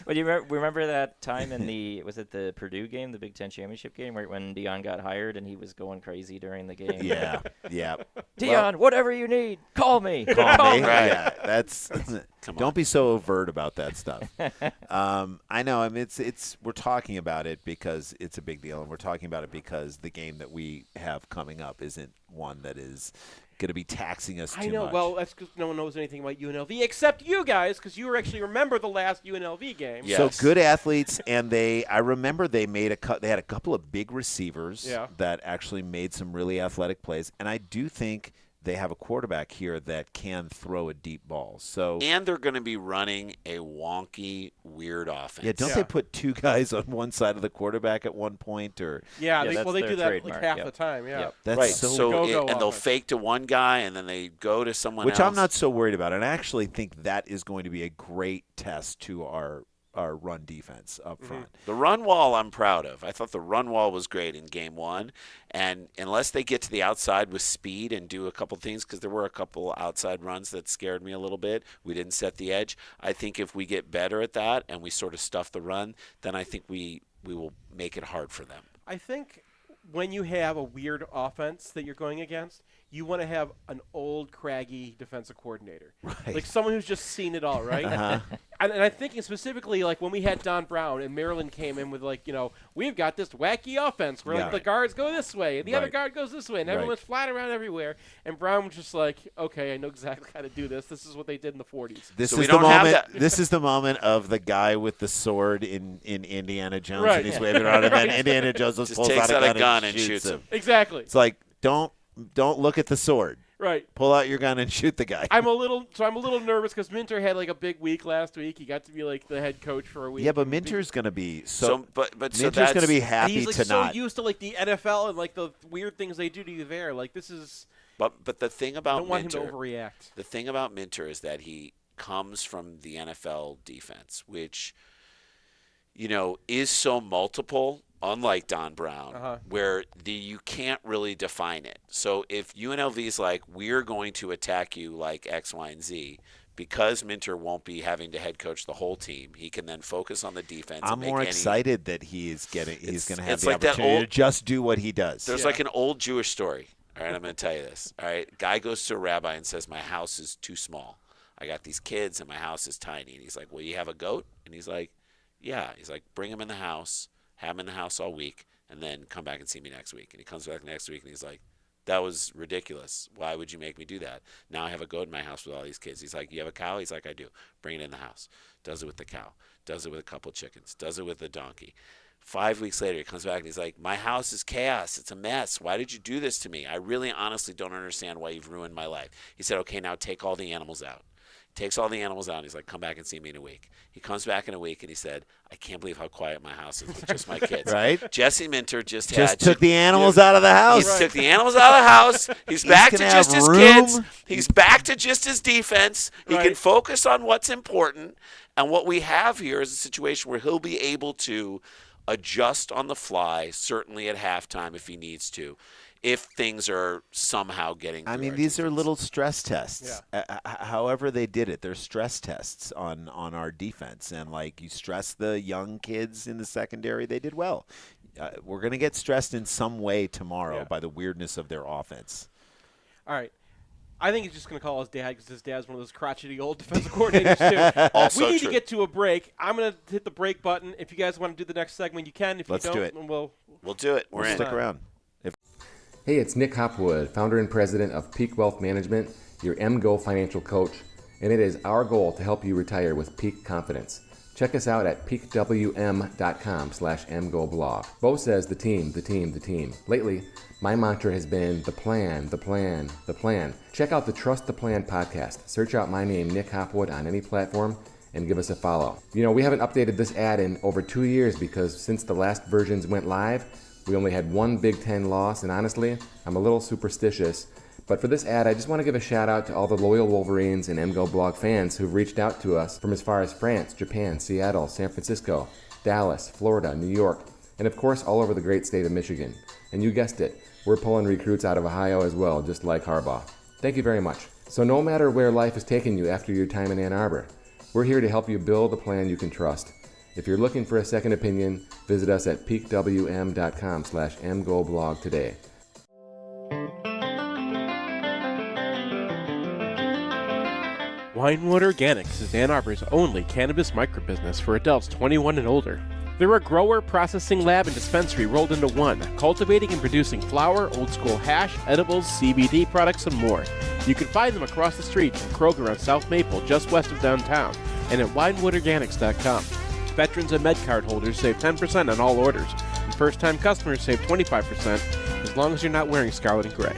But you remember that time in was it the Purdue game, the Big Ten championship game, right when Deion got hired and he was going crazy during the game? Yeah. Yeah. Deion, whatever you need, call me. Call me. Right. Yeah, that's. Don't be so overt about that stuff. I know. I mean, it's. We're talking about it because it's a big deal, and we're talking about it because the game that we have coming up isn't one that is going to be taxing us too I know. much. Well, that's because no one knows anything about UNLV except you guys, because you actually remember the last UNLV game. Yeah. So Yes. good athletes, and I remember they made they had a couple of big receivers Yeah. that actually made some really athletic plays, and I do think they have a quarterback here that can throw a deep ball. So and they're going to be running a wonky, weird offense. yeah, don't Yeah. they put two guys on one side of the quarterback at one point, or Yeah, Yeah, they, that's well, they their do that trademark, like half yep. the time. Yeah. Yep. that's right. so. So Go-go and they'll offense. fake to one guy, and then they go to someone which else. I'm not so worried about, and I actually think that is going to be a great test to our run defense up front. The run wall I'm proud of. I thought the run wall was great in game one. And unless they get to the outside with speed and do a couple things, because there were a couple outside runs that scared me a little bit, we didn't set the edge. I think if we get better at that and we sort of stuff the run, then I think we will make it hard for them. I think when you have a weird offense that you're going against, you want to have an old, craggy defensive coordinator. Right. Like someone who's just seen it all, right? And I'm thinking specifically, like, when we had Don Brown and Maryland came in with, like, we've got this wacky offense where, like, the guards go this way and the other guard goes this way and everyone's flying around everywhere. And Brown was just like, okay, I know exactly how to do this. This is what they did in the 40s. This is the moment of the guy with the sword in Indiana Jones, and he's waving around, and then Indiana Jones just pulls out a gun and shoots him. Exactly. It's like, don't look at the sword. Right. Pull out your gun and shoot the guy. I'm a little nervous because Minter had like a big week last week. He got to be like the head coach for a week. Yeah, but Minter's going to be Minter's going to be happy he's like to so not. used to like the NFL and like the weird things they do to you there. Like this is. But the thing about I don't want Minter, him to overreact. The thing about Minter is that he comes from the NFL defense, which is so multiple. Unlike Don Brown, where you can't really define it. So if UNLV's like, we're going to attack you like X, Y, and Z, because Minter won't be having to head coach the whole team, he can then focus on the defense. I'm more excited that he's going to have the like opportunity to just do what he does. There's like an old Jewish story. All right, I'm going to tell you this. All right, guy goes to a rabbi and says, my house is too small. I got these kids and my house is tiny. And he's like, well, you have a goat? And he's like, yeah. He's like, bring him in the house. Have him in the house all week, and then come back and see me next week. And he comes back next week, and he's like, that was ridiculous. Why would you make me do that? Now I have a goat in my house with all these kids. He's like, you have a cow? He's like, I do. Bring it in the house. Does it with the cow. Does it with a couple chickens. Does it with the donkey. 5 weeks later, he comes back, and he's like, my house is chaos. It's a mess. Why did you do this to me? I really honestly don't understand why you've ruined my life. He said, okay, now take all the animals out. Takes all the animals out, and he's like, come back and see me in a week. He comes back in a week, and he said, I can't believe how quiet my house is with just my kids. Right? Jesse Minter just took the animals out of the house. He took the animals out of the house. He's back to just his kids. He's back to just his defense. He can focus on what's important. And what we have here is a situation where he'll be able to adjust on the fly, certainly at halftime if he needs to, if things are somehow getting through. I mean, these are little stress tests. Yeah. However they did it, they're stress tests on our defense. And, like, you stress the young kids in the secondary, they did well. We're going to get stressed in some way tomorrow by the weirdness of their offense. All right. I think he's just going to call his dad because his dad's one of those crotchety old defensive coordinators, too. Also we need true. to get to a break. I'm going to hit the break button. If you guys want to do the next segment, you can. If Let's you don't, do it. We'll do it. We're in. Stick around. Hey, it's Nick Hopwood, founder and president of Peak Wealth Management, your MGO financial coach, and it is our goal to help you retire with peak confidence. Check us out at peakwm.com/MGoBlog. Bo says the team, the team, the team. Lately, my mantra has been the plan, the plan, the plan. Check out the Trust the Plan podcast. Search out my name, Nick Hopwood, on any platform and give us a follow. We haven't updated this ad in over 2 years because since the last versions went live, we only had one Big Ten loss, and honestly, I'm a little superstitious. But for this ad, I just want to give a shout out to all the loyal Wolverines and MGoBlog fans who've reached out to us from as far as France, Japan, Seattle, San Francisco, Dallas, Florida, New York, and of course all over the great state of Michigan. And you guessed it, we're pulling recruits out of Ohio as well, just like Harbaugh. Thank you very much. So no matter where life has taken you after your time in Ann Arbor, we're here to help you build a plan you can trust. If you're looking for a second opinion, visit us at peakwm.com/MGoBlog today. Winewood Organics is Ann Arbor's only cannabis microbusiness for adults 21 and older. They're a grower, processing lab, and dispensary rolled into one, cultivating and producing flower, old school hash, edibles, CBD products, and more. You can find them across the street from Kroger on South Maple, just west of downtown, and at winewoodorganics.com. Veterans and MedCard holders save 10% on all orders, and first-time customers save 25% as long as you're not wearing scarlet and gray.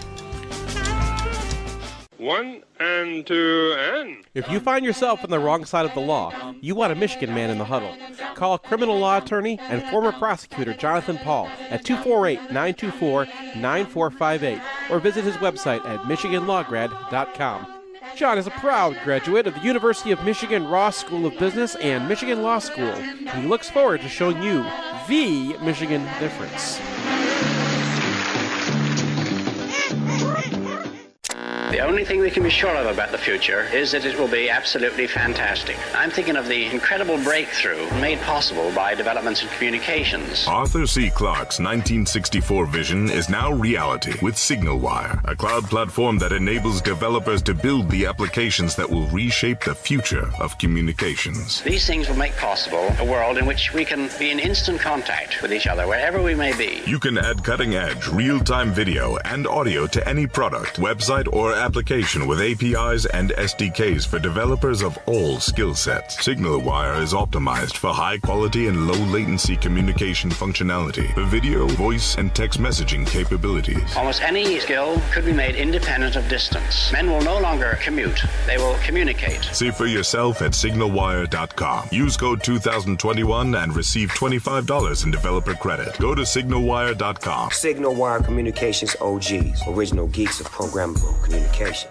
1 and 2 and... If you find yourself on the wrong side of the law, you want a Michigan man in the huddle. Call criminal law attorney and former prosecutor Jonathan Paul at 248-924-9458 or visit his website at michiganlawgrad.com. John is a proud graduate of the University of Michigan Ross School of Business and Michigan Law School, and he looks forward to showing you the Michigan difference. The only thing we can be sure of about the future is that it will be absolutely fantastic. I'm thinking of the incredible breakthrough made possible by developments in communications. Arthur C. Clarke's 1964 vision is now reality with SignalWire, a cloud platform that enables developers to build the applications that will reshape the future of communications. These things will make possible a world in which we can be in instant contact with each other wherever we may be. You can add cutting-edge, real-time video and audio to any product, website, or application with APIs and SDKs for developers of all skill sets. SignalWire is optimized for high-quality and low-latency communication functionality for video, voice, and text messaging capabilities. Almost any skill could be made independent of distance. Men will no longer commute. They will communicate. See for yourself at signalwire.com. Use code 2021 and receive $25 in developer credit. Go to signalwire.com. SignalWire Communications OGs, original geeks of programmable communication.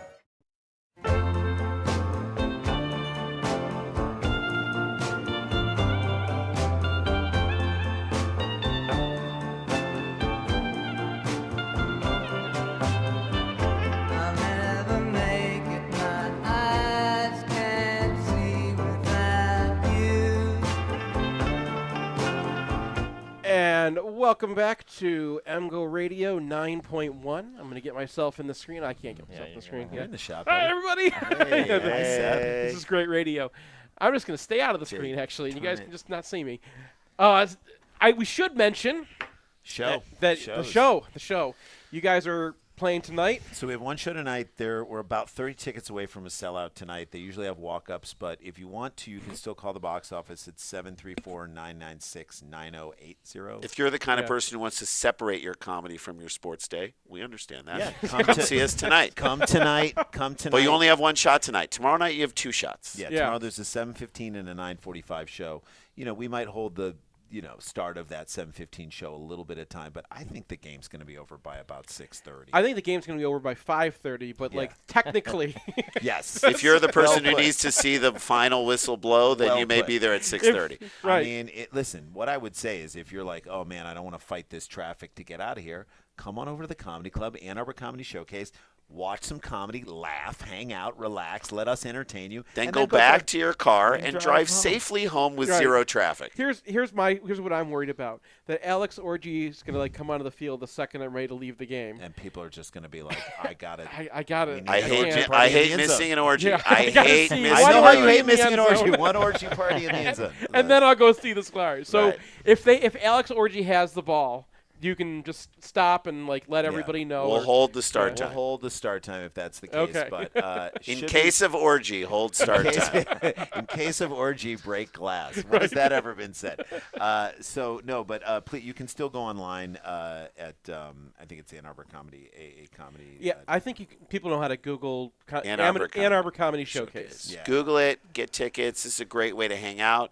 And welcome back to MGoRadio 9.1. I'm going to get myself in the screen. I can't get myself in the screen You're yet. in the shop. Hi, everybody. Hey, This is great radio. I'm just going to stay out of the screen, actually, and you guys can just not see me. We should mention the show. You guys are playing tonight. So we have one show tonight. We're about 30 tickets away from a sellout tonight. They usually have walk-ups, but if you want to, you can still call the box office at 734-996-9080. If you're the kind of person who wants to separate your comedy from your sports day, we understand that. Yeah, come see us tonight. Come tonight. But you only have one shot tonight. Tomorrow night you have two shots. Yeah, tomorrow there's a 7:15 and a 9:45 show. We might hold the start of that 7:15 show a little bit of time, but I think the game's going to be over by about 6:30. I think the game's going to be over by 5:30, but technically, yes. If you're the person who needs to see the final whistle blow, then you may be there at 6:30. Right. I mean, listen. What I would say is, if you're like, oh man, I don't want to fight this traffic to get out of here, come on over to the Comedy Club, Ann Arbor Comedy Showcase. Watch some comedy, laugh, hang out, relax, let us entertain you. Then go back to your car and drive safely home with zero traffic. Here's what I'm worried about. That Alex Orgy is going to come onto the field the second I'm ready to leave the game. And people are just going to be like, I got it. I got it. I hate missing an orgy. Yeah, I hate missing an orgy. I know how you hate missing an orgy. One orgy party in the end zone. And then I'll go see the Sklars. So if Alex Orgy has the ball, you can just stop and let everybody know. We'll hold the start time. We'll hold the start time if that's the case. Okay. But in case of orgy, hold start time. In case of orgy, break glass. When has that ever been said? Please, you can still go online at I think it's Ann Arbor Comedy, AA Comedy. Yeah, I think people know how to Google Ann Arbor Comedy Showcase. Yeah. Google it, get tickets. This is a great way to hang out.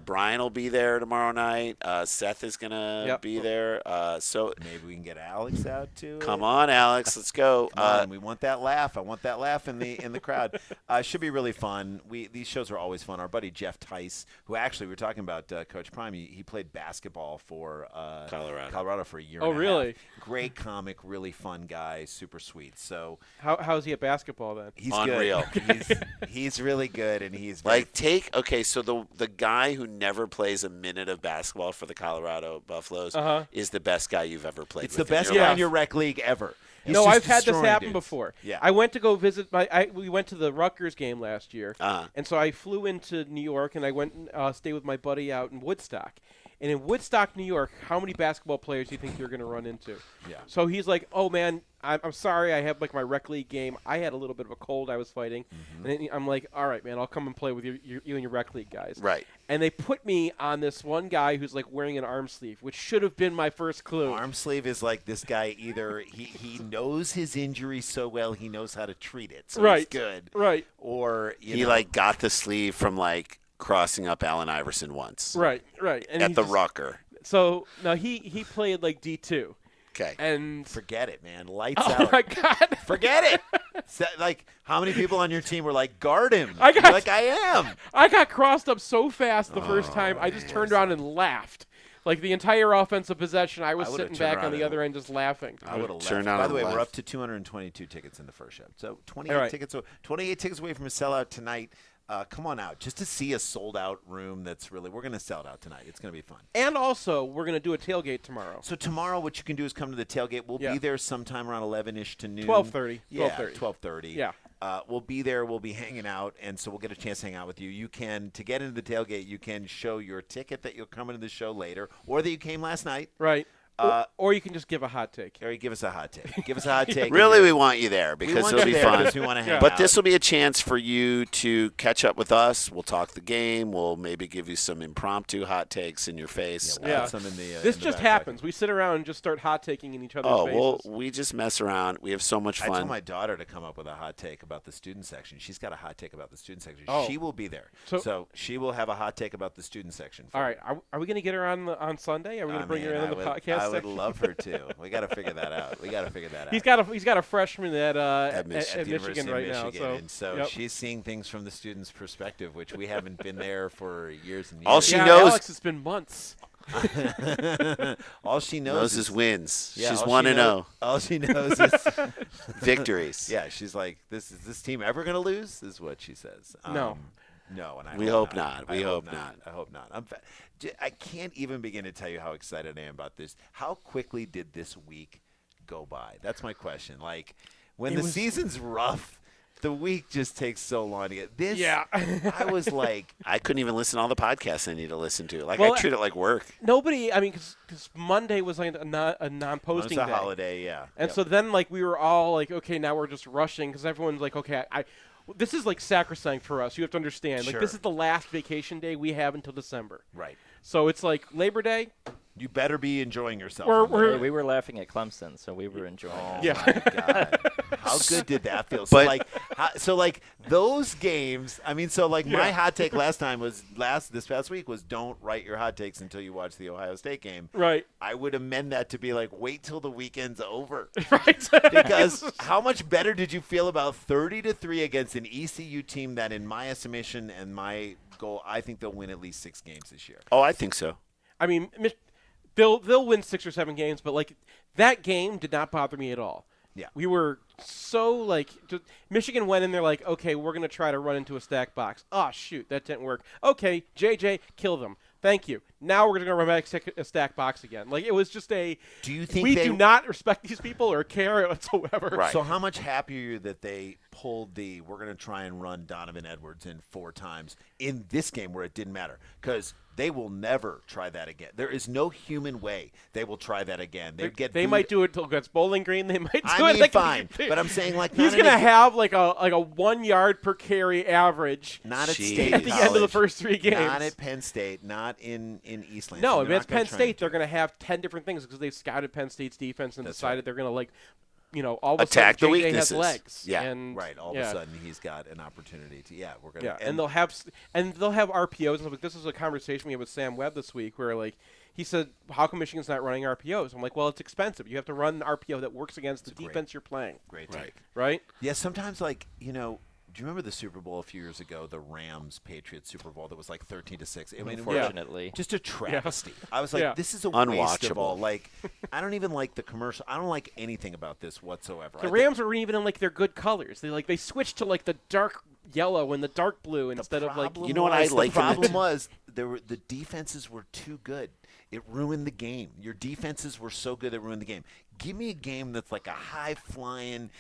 Brian will be there tomorrow night. Seth is going to be there. So maybe we can get Alex out too. Come on, Alex, let's go. Come on, we want that laugh. I want that laugh in the crowd. Should be really fun. These shows are always fun. Our buddy Jeff Tice, who actually we were talking about Coach Prime, he played basketball for Colorado for a year. Oh, and a really? Half. Great comic, really fun guy, super sweet. So how's he at basketball then? He's unreal. Good. he's really good, and he's So the guy who never plays a minute of basketball for the Colorado Buffaloes is the best guy you've ever played. It's the best guy in your rec league ever. No, I've had this happen before. Yeah. I went to go visit we went to the Rutgers game last year, and so I flew into New York and I went and stayed with my buddy out in Woodstock. And in Woodstock, New York, how many basketball players do you think you're going to run into? Yeah. So he's like, "Oh man, I'm sorry, I have my rec league game. I had a little bit of a cold I was fighting." Mm-hmm. And then I'm like, "All right, man, I'll come and play with you and your rec league guys." Right. And they put me on this one guy who's wearing an arm sleeve, which should have been my first clue. Arm sleeve is this guy either he knows his injury so well he knows how to treat it, so he's good. Right. Or he got the sleeve from crossing up Allen Iverson once. Right. And at the Rucker. So now he played D2. Okay. And forget it, man. Lights out. Oh my God. Forget it. So, how many people on your team were guard him? I am. I got crossed up so fast the first time. I just turned around and laughed. Like the entire offensive possession, I was would've sitting turned back on the around other end just laughing. I would have Turned left. out By the way, and we're left. up to 222 tickets in the first show. So 28 All right. tickets. 28 tickets away from a sellout tonight. Come on out just to see a sold-out room. We're going to sell it out tonight. It's going to be fun. And also, we're going to do a tailgate tomorrow. So tomorrow, what you can do is come to the tailgate. We'll Yeah. be there sometime around 11-ish to noon. 12:30. Yeah, 12:30. 12:30. Yeah. We'll be there. We'll be hanging out, and so we'll get a chance to hang out with you. You can, to get into the tailgate, you can show your ticket that you'll come into the show later, or that you came last night. Right. Or you can just give a hot take. Or you give us a hot take. Give us a hot take. Really, we want you there because it'll be fun. We want to hang But out. this will be a chance for you to catch up with us. We'll talk the game. We'll maybe give you some impromptu hot takes in your face. We'll put some in the, This in the just back happens. pocket. We sit around and just start hot taking in each other's Oh, faces. well, we just mess around. We have so much I fun. told my daughter to come up with a hot take about the student section. She's got a hot take about the student section. Oh. She will be there. So she will have a hot take about the student section. All right. Are we going to get her on Sunday? Are we going to bring her in the podcast I would section? love her to. We got to figure that out. He's got a freshman at Michigan right now. And so yep. she's seeing things from the student's perspective, which we haven't been there for years and years. All she yeah, knows, Alex, it's been months. All she knows is wins. Yeah, she's all 1-0. All she knows is victories. Yeah, she's like, is this team ever going to lose? Is what she says. No. No, and we hope not. We hope not. I hope not. I can't even begin to tell you how excited I am about this. How quickly did this week go by? That's my question. Like, when the season's rough, the week just takes so long to get this. Yeah. I was like, I couldn't even listen to all the podcasts I need to listen to. Like, Well, I treat it like work. Nobody, I mean, because Monday was like a non-posting it's a day. holiday, yeah. And so then, like, we were all like, okay, now we're just rushing because everyone's like, okay, this is like sacrosanct for us. You have to understand. Like, this is the last vacation day we have until December. Right. So it's like Labor Day. You better be enjoying yourself. Hey, we were laughing at Clemson, so we were enjoying it. Yeah. My God. How good did that feel? So, like those games, I mean, so like my hot take this past week was don't write your hot takes until you watch the Ohio State game. Right. I would amend that to be like, wait till the weekend's over. Right. Because how much better did you feel about 30-3 against an ECU team that, in my estimation and my goal, I think they'll win at least 6 games this year. Oh, I think so. I mean, they'll win 6 or 7 games, but like that game did not bother me at all. Yeah. We were so like Michigan went in there like, okay, we're gonna try to run into a stack box. Oh shoot, that didn't work. Okay, JJ, kill them. Thank you. Now we're gonna run back a stack box again. Like it was just a. Do you think we do not respect these people or care whatsoever? Right. So how much happier are you that they pulled we're going to try and run Donovan Edwards in 4 times in this game where it didn't matter? Because they will never try that again. There is no human way they will try that again. They might do it against Bowling Green. They might do I it mean, like fine, but I'm saying like he's going to have like a 1 yard per carry average. Not at Jeez. State at the end of the first 3 games. Not at Penn State. Not in East Lansing. No, They're against not gonna Penn try State, and they're do going to have 10 different things because they've scouted Penn State's defense and That's decided right. they're going to like, all of a Attack the sudden JJ weaknesses. has legs. Yeah. And, Right, all of a sudden he's got an opportunity to. We're gonna. Yeah, and they'll have RPOs and stuff. Like this was a conversation we had with Sam Webb this week, where like he said, "How come Michigan's not running RPOs?" I'm like, "Well, it's expensive. You have to run an RPO that works against the defense you're playing." Great take. Right? Yeah, sometimes like do you remember the Super Bowl a few years ago, the Rams-Patriots Super Bowl that was like 13-6? I mean, Unfortunately. just a travesty. I was like, Yeah. this is a waste of Unwatchable. all. Like, I don't even like the commercial. I don't like anything about this whatsoever. The Rams are even in like their good colors. They switched to like the dark yellow and the dark blue instead of like. You know what I like The in the problem was the defenses were too good. It ruined the game. Your defenses were so good it ruined the game. Give me a game that's like a high-flying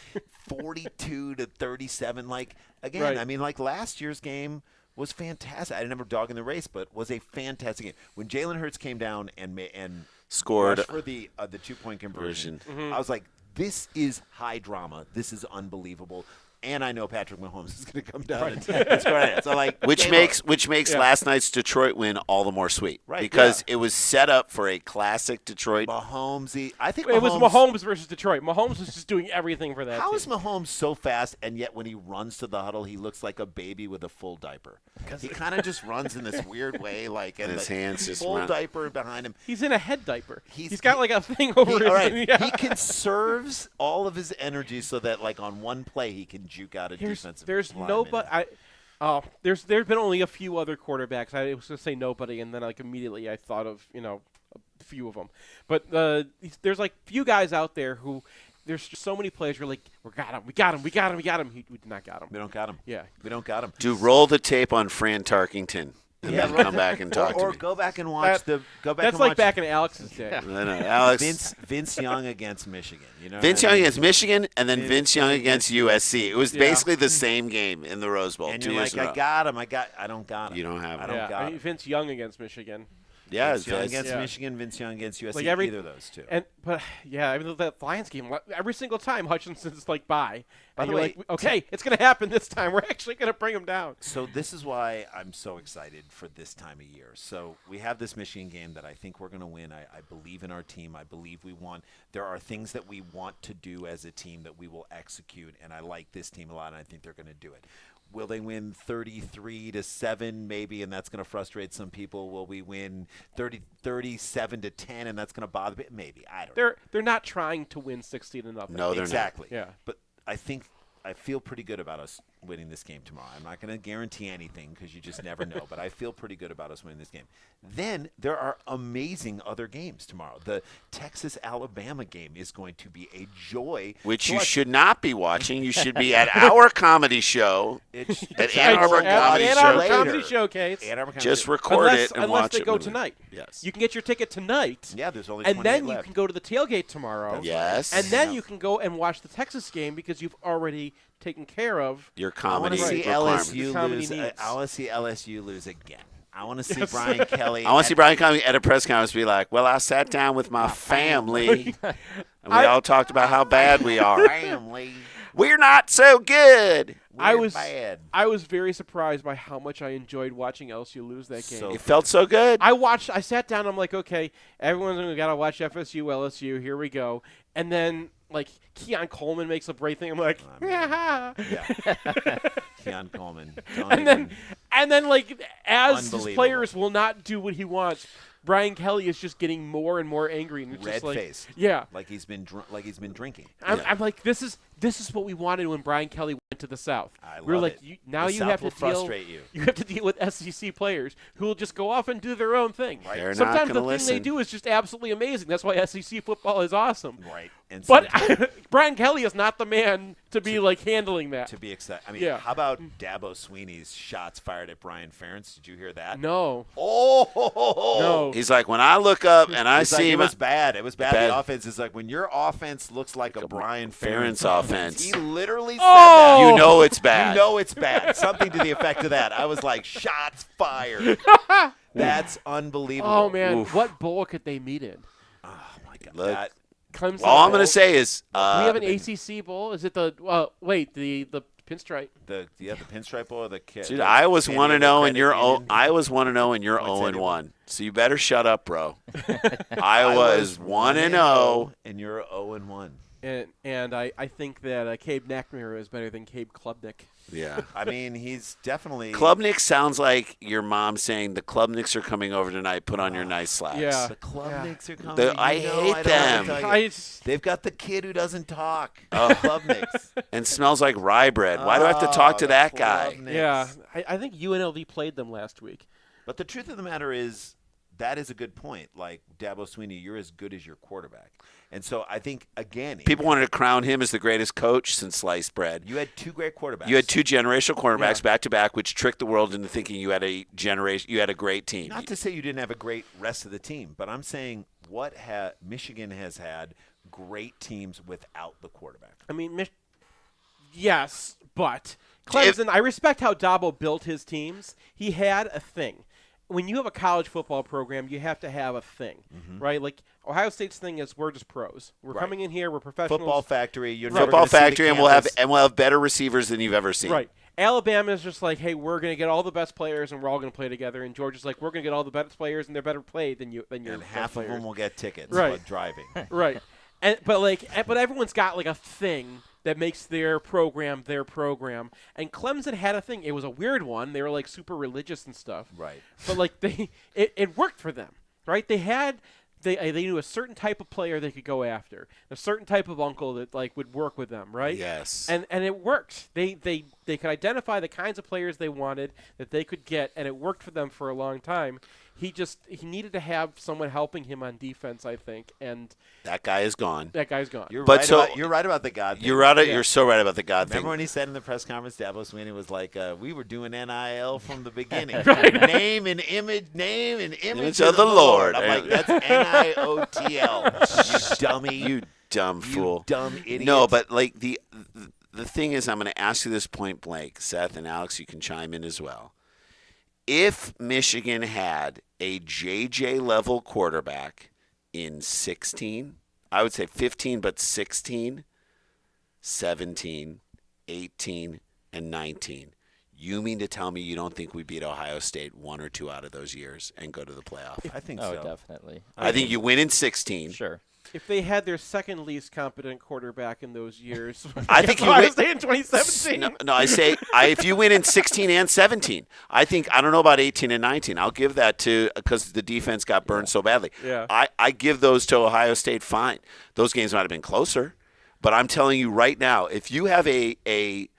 42-37. Like, again, Right. I mean, like last year's game was fantastic. I didn't remember dogging the race, but was a fantastic game. When Jalen Hurts came down and Scored rushed for the 2-point conversion, Mm-hmm. I was like, this is high drama. This is unbelievable. And I know Patrick Mahomes is going to come down and score it. So like, Which game makes last night's Detroit win all the more sweet. Right, Because it was set up for a classic Detroit. Mahomes. I think it was Mahomes versus Detroit. Mahomes was just doing everything for that. How team. is Mahomes so fast, and yet when he runs to the huddle, he looks like a baby with a full diaper? He kind of just runs in this weird way, like And his hands just full run. diaper behind him. He's in a head diaper. He's He's got like a thing over his. All right, Yeah. he conserves all of his energy so that, like, on one play, he can juke out a defensive. There's lineman. nobody. There's been only a few other quarterbacks. I was going to say nobody, and then like immediately I thought of a few of them. But there's like few guys out there who there's just so many players who are like, we got him. We did not got him. We don't got him. Yeah. We don't got him. Dude, roll the tape on Fran Tarkington. And then come back and talk to or me. go back and watch That's like back in Alex's day. I know, Alex. Vince Young against Michigan. You know Vince Young against Michigan, and then Vince Young against USC. It was basically the same game in the Rose Bowl. And 2 you're years like, in a row. I got him. I don't got him. You don't have him. I don't got him. Vince Young against Michigan. Yeah, Vince Young against Michigan, Vince Young against USC. Like either of those two. I mean that Lions game, every single time Hutchinson's like bye. By And the you're way, like, okay, it's going to happen this time. We're actually going to bring him down. So this is why I'm so excited for this time of year. So we have this Michigan game that I think we're going to win. I believe in our team. I believe we want. There are things that we want to do as a team that we will execute, and I like this team a lot, and I think they're going to do it. Will they win 33-7 maybe, and that's going to frustrate some people? Will we win 37-10, and that's going to bother me? Maybe. I don't know. They're not trying to win 60-0. No, they're exactly. not. Yeah. But I feel pretty good about us winning this game tomorrow. I'm not going to guarantee anything because you just never know, but I feel pretty good about us winning this game. Then there are amazing other games tomorrow. The Texas-Alabama game is going to be a joy. Which you should not be watching. You should be at our comedy show, at Ann Arbor Comedy Showcase. Just record it and unless watch they it. go tonight. Yes. You can get your ticket tonight. Yeah, there's only 28 And then left. you can go to the tailgate tomorrow. Yes. And then you can go and watch the Texas game because you've already taken care of your I want comedy to see requirements. LSU lose. I want to see LSU lose again. I want to see Brian Kelly. I want to see Brian Kelly at a press conference be like, well, I sat down with my family, and we all talked about how bad we are. Family. We're not so good. I was bad. I was very surprised by how much I enjoyed watching LSU lose that game. It felt so good. I sat down. I'm like, okay, everyone's got to watch FSU, LSU. Here we go. And then, like, Keon Coleman makes a great thing. I'm like, yeah. Keon Coleman. And then, like, as his Unbelievable. players will not do what he wants, Brian Kelly is just getting more and more angry. And it's Red just like, face. Yeah. Like he's been drinking. I'm like, this is what we wanted when Brian Kelly went to the South. We were like, it. now the you South have will to deal. frustrate you. You have to deal with SEC players who will just go off and do their own thing. Right. They're not Sometimes gonna the listen. thing they do is just absolutely amazing. That's why SEC football is awesome. Right. And But Brian Kelly is not the man to be like handling that. to be excited. I mean, Yeah. how about Dabo Sweeney's shots fired at Brian Ferentz? Did you hear that? No. Oh. No. He's like, when I look up and I It's like, see it was bad. It was bad. Bad. The offense is like when your offense looks like a Brian Ferentz Ferentz offense. He literally said Oh! that. you know it's bad. You know it's bad. Something to the effect of that. I was like, shots fired. That's unbelievable. Oh man, Oof. what bowl could they meet in? Oh my God. Look. That, Clemson. All I'm going Bowl? to say is we have an ACC bowl. Is it the the pinstripe? the pinstripe bowl or the kid. dude, Iowa's 1-0 and you're Iowa's 1-0 and you're What's 0-1. So you better shut up, bro. Iowa is 1-0 and you're 0-1. And I think that Cabe McNamara is better than Cabe Klubnik. Yeah. I mean, he's definitely Klubnik sounds like your mom saying the Klubniks are coming over tonight. Put on your nice slacks. Yeah. The Klubniks are coming. I hate them. They've got the kid who doesn't talk. Oh. Klubniks. And smells like rye bread. Why do I have to talk to the that guy? Klubniks. Yeah, I think UNLV played them last week. But the truth of the matter is, that is a good point. Like, Dabo Sweeney, you're as good as your quarterback. And so I think, again, People wanted to crown him as the greatest coach since sliced bread. you had two great quarterbacks. You had two generational quarterbacks back to back, which tricked the world into thinking you had a great team. Not to say you didn't have a great rest of the team, but I'm saying Michigan has had great teams without the quarterback. I mean, yes, but Clemson. I respect how Dabo built his teams. He had a thing. When you have a college football program, you have to have a thing, right? Like Ohio State's thing is we're just pros. We're coming in here, we're professionals. Football factory, you're Football factory, and we'll have better receivers than you've ever seen. Right. Alabama is just like, hey, we're going to get all the best players, and we're all going to play together. And Georgia's like, we're going to get all the best players, and they're better played than your And half of them will get tickets Right. while driving. Right. But everyone's got like a thing that makes their program their program. And Clemson had a thing. It was a weird one. They were like super religious and stuff. Right. But like it worked for them, right? They knew a certain type of player they could go after, a certain type of uncle that like would work with them, right? Yes. And it worked. They they could identify the kinds of players they wanted that they could get, and it worked for them for a long time. He needed to have someone helping him on defense, I think, and that guy is gone. That guy's gone. You're right about the God thing. You're so right about the God thing. Remember when he said in the press conference, Davos Sweeney was like, "We were doing NIL from the beginning. Right. Name and image of the Lord." I'm like, that's NIOTL. You dummy. You dumb fool. You dumb idiot. No, but like the thing is, I'm going to ask you this point blank, Seth and Alex. You can chime in as well. If Michigan had a JJ level quarterback in 16, I would say 15, but 16, 17, 18, and 19. You mean to tell me you don't think we beat Ohio State 1 or 2 out of those years and go to the playoff? I think so. Oh, definitely. I think you win in 16. Sure. If they had their second least competent quarterback in those years, I think you Ohio win State in 2017. No, I say if you win in 16 and 17, I don't know about 18 and 19. I'll give that to because the defense got burned so badly. Yeah. I give those to Ohio State. Fine, those games might have been closer, but I'm telling you right now, if you have a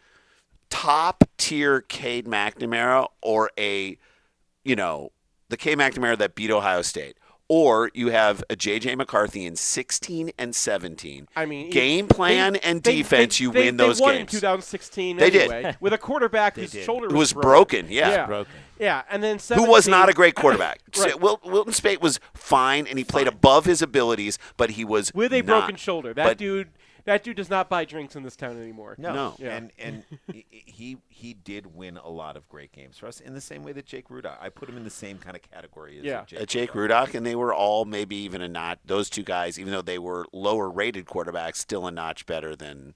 top tier Cade McNamara or the Cade McNamara that beat Ohio State. Or you have a J.J. McCarthy in 16 and 17. I mean, game plan and defense, you win those they won games. In 2016 they anyway, did. With a quarterback whose shoulder was broken. Yeah. Broken. Yeah, and then 17, who was not a great quarterback. Right. Wilton Speight was fine, and he played above his abilities, but he was with a not. broken shoulder. That dude does not buy drinks in this town anymore. No. Yeah. And he did win a lot of great games for us in the same way that Jake Rudock. I put him in the same kind of category as Jake Rudock, and they were all maybe even a notch. Those two guys, even though they were lower rated quarterbacks, still a notch better than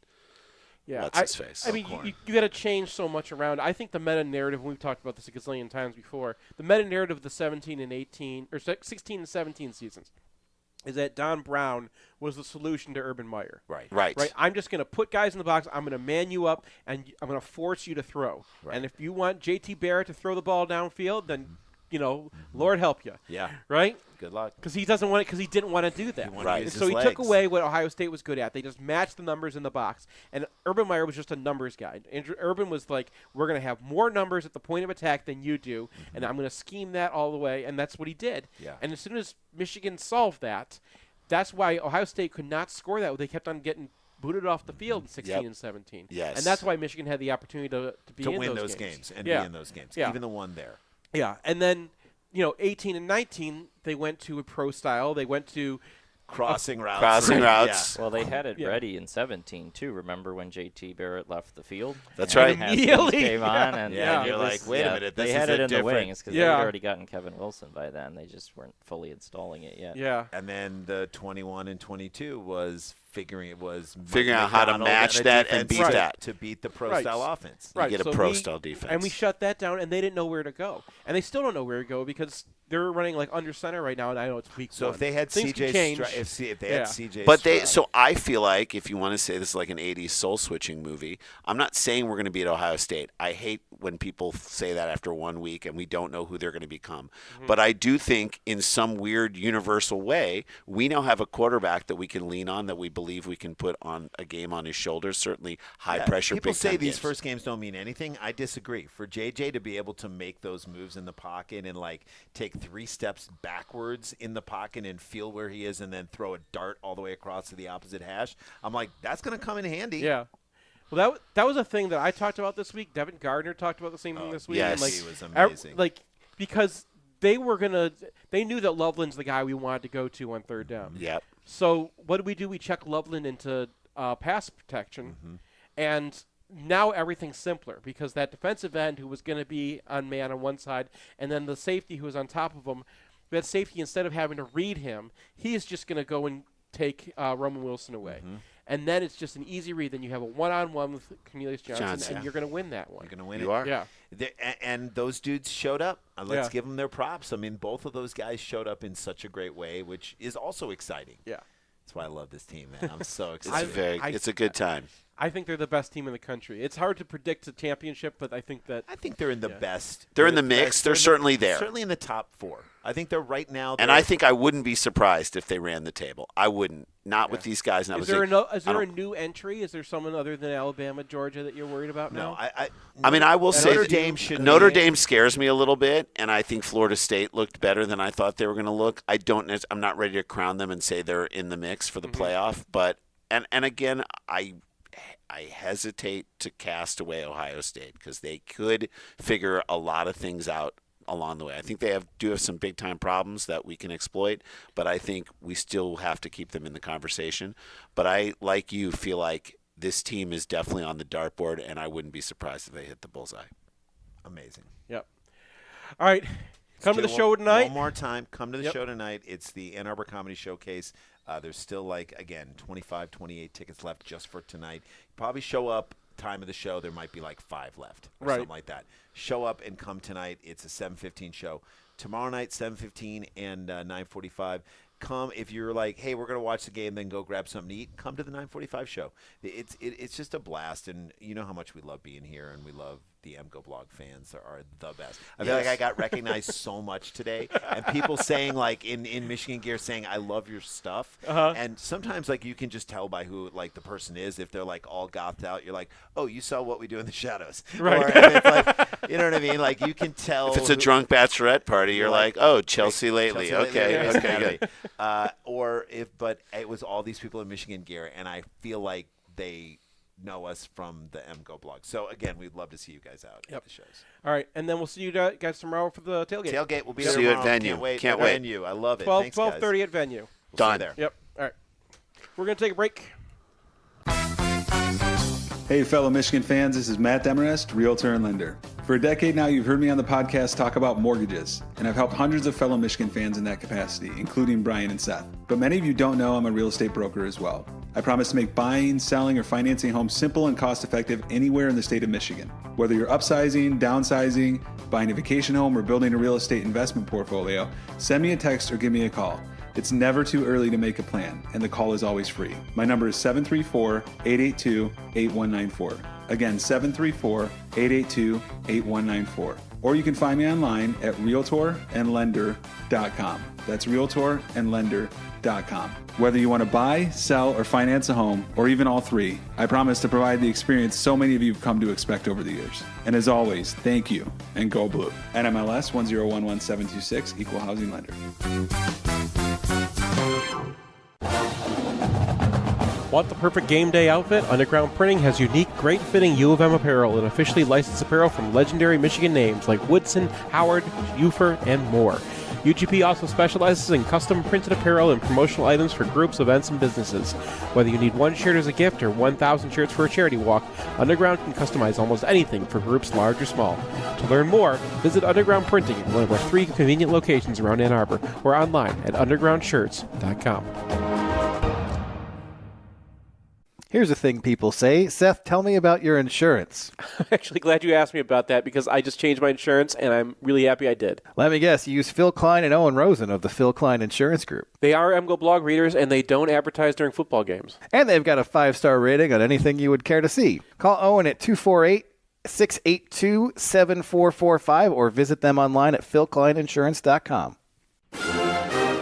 what's his face. I mean, you got to change so much around. I think the meta narrative, we've talked about this a gazillion times before, the meta narrative of the 17 and 18 or 16 and 17 seasons is that Don Brown was the solution to Urban Meyer. Right. I'm just going to put guys in the box. I'm going to man you up, and I'm going to force you to throw. Right. And if you want J.T. Barrett to throw the ball downfield, then, Lord help you. Yeah. Right? Good luck. Because he doesn't want it because he didn't want to do that. Right. So he took away what Ohio State was good at. They just matched the numbers in the box. And Urban Meyer was just a numbers guy. Urban was like, we're going to have more numbers at the point of attack than you do, and I'm going to scheme that all the way. And that's what he did. Yeah. And as soon as Michigan solved that, that's why Ohio State could not score that. They kept on getting booted off the field in 16 and 17. Yes. And that's why Michigan had the opportunity to win those games and be in those games, even the one there. Yeah. And then, 18 and 19, they went to a pro style. They went to crossing routes. Yeah. Well, they had it ready in 17 too. Remember when J.T. Barrett left the field? That's right. Immediately came on, and you're like, wait a minute, they had it in the wings because they had already gotten Kevin Wilson by then. They just weren't fully installing it yet. Yeah. And then the 21 and 22 was figuring out how to match that and beat that to beat the pro style offense. You get a pro style defense, and we shut that down, and they didn't know where to go, and they still don't know where to go because they're running like under center right now, and I know it's week 1. So if they had CJ, if they had CJ, but so I feel like if you want to say this is like an 80s soul switching movie, I'm not saying we're going to beat Ohio State. I hate when people say that after 1 week and we don't know who they're going to become. But I do think in some weird universal way, we now have a quarterback that we can lean on, that we believe we can put on a game on his shoulders. Certainly high pressure. People say these games. first games don't mean anything. I disagree. For JJ to be able to make those moves in the pocket and like take 3 steps backwards in the pocket and feel where he is and then throw a dart all the way across to the opposite hash, I'm like, that's going to come in handy. Yeah. Well, that was a thing that I talked about this week. Devin Gardner talked about the same thing this week. Yes, and he was amazing. Because they knew that Loveland's the guy we wanted to go to on third down. Yep. So what do? We check Loveland into pass protection, and now everything's simpler because that defensive end who was going to be on man on one side, and then the safety who was on top of him, that safety, instead of having to read him, he's just going to go and take Roman Wilson away. And then it's just an easy read. Then you have a one-on-one with Cornelius Johnson, and you're going to win that one. You're going to win You are. Yeah. And those dudes showed up. Let's give them their props. I mean, both of those guys showed up in such a great way, which is also exciting. Yeah. That's why I love this team, man. I'm so excited. It's a good time. I think they're the best team in the country. It's hard to predict the championship, but I think they're in the best. They're in the mix. They're certainly there. Certainly in the top 4. I think they're right now. And I think I wouldn't be surprised if they ran the table. I wouldn't. Not with these guys. Is there a new entry? Is there someone other than Alabama, Georgia that you're worried about now? I mean, I will say Notre Dame scares me a little bit, and I think Florida State looked better than I thought they were going to look. I'm not ready to crown them and say they're in the mix for the playoff, but and again, I hesitate to cast away Ohio State because they could figure a lot of things out along the way. I think they do have some big-time problems that we can exploit, but I think we still have to keep them in the conversation. But I, like you, feel like this team is definitely on the dartboard, and I wouldn't be surprised if they hit the bullseye. Amazing. Yep. All right. Come to the show tonight. One more time. Come to the show tonight. It's the Ann Arbor Comedy Showcase. There's still, 25, 28 tickets left just for tonight. Probably show up. Time of the show, there might be 5 left or something like that. Show up and come tonight. It's a 7:15 show. Tomorrow night, 7:15 and 9:45. Come if you're hey, we're going to watch the game, then go grab something to eat. Come to the 9:45 show. It's just a blast, and you know how much we love being here, and we love the MGoBlog fans are the best. I feel like I got recognized so much today, and people saying in Michigan Gear saying I love your stuff, and sometimes you can just tell by who the person is. If they're all gothed out, you're oh, you saw What We Do in the Shadows, right? Or if it's you know what I mean? You can tell if it's a drunk bachelorette party, you're oh, Chelsea lately, okay, good. But it was all these people in Michigan Gear, and I feel like they know us from the MGoBlog. So, again, we'd love to see you guys out at the shows. All right, and then we'll see you guys tomorrow for the tailgate. Tailgate will be there. See you at venue. Can't wait. Venue. I love it. 12:30 at venue. Done. There. Yep. All right. We're going to take a break. Hey, fellow Michigan fans, this is Matt Demarest, Realtor and Lender. For a decade now, you've heard me on the podcast talk about mortgages, and I've helped hundreds of fellow Michigan fans in that capacity, including Brian and Seth. But many of you don't know I'm a real estate broker as well. I promise to make buying, selling, or financing homes simple and cost-effective anywhere in the state of Michigan. Whether you're upsizing, downsizing, buying a vacation home, or building a real estate investment portfolio, send me a text or give me a call. It's never too early to make a plan, and the call is always free. My number is 734-882-8194. Again, 734-882-8194. Or you can find me online at realtorandlender.com. That's realtorandlender.com. Whether you want to buy, sell, or finance a home, or even all three, I promise to provide the experience so many of you have come to expect over the years. And as always, thank you, and go blue. NMLS 1011726, Equal Housing Lender. Want the perfect game day outfit? Underground Printing has unique, great-fitting U of M apparel and officially licensed apparel from legendary Michigan names like Woodson, Howard, Ufer, and more. UGP also specializes in custom printed apparel and promotional items for groups, events, and businesses. Whether you need one shirt as a gift or 1,000 shirts for a charity walk, Underground can customize almost anything for groups large or small. To learn more, visit Underground Printing at one of our 3 convenient locations around Ann Arbor or online at undergroundshirts.com. Here's a thing people say. Seth, tell me about your insurance. I'm actually glad you asked me about that because I just changed my insurance, and I'm really happy I did. Let me guess. You use Phil Klein and Owen Rosen of the Phil Klein Insurance Group. They are MGoBlog readers, and they don't advertise during football games. And they've got a 5-star rating on anything you would care to see. Call Owen at 248-682-7445 or visit them online at philkleininsurance.com.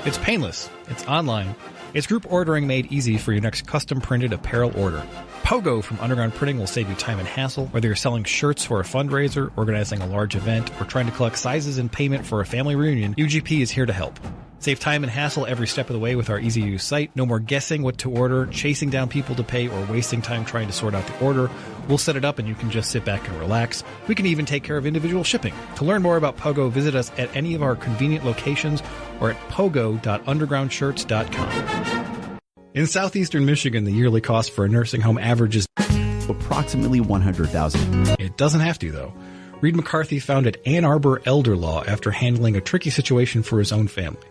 It's painless. It's online. It's group ordering made easy for your next custom-printed apparel order. Pogo from Underground Printing will save you time and hassle, whether you're selling shirts for a fundraiser, organizing a large event, or trying to collect sizes and payment for a family reunion. UGP is here to help. Save time and hassle every step of the way with our easy-to-use site. No more guessing what to order, chasing down people to pay, or wasting time trying to sort out the order. We'll set it up and you can just sit back and relax. We can even take care of individual shipping. To learn more about Pogo, visit us at any of our convenient locations or at pogo.undergroundshirts.com. In southeastern Michigan, the yearly cost for a nursing home averages approximately $100,000. It doesn't have to, though. Reed McCarthy founded Ann Arbor Elder Law after handling a tricky situation for his own family.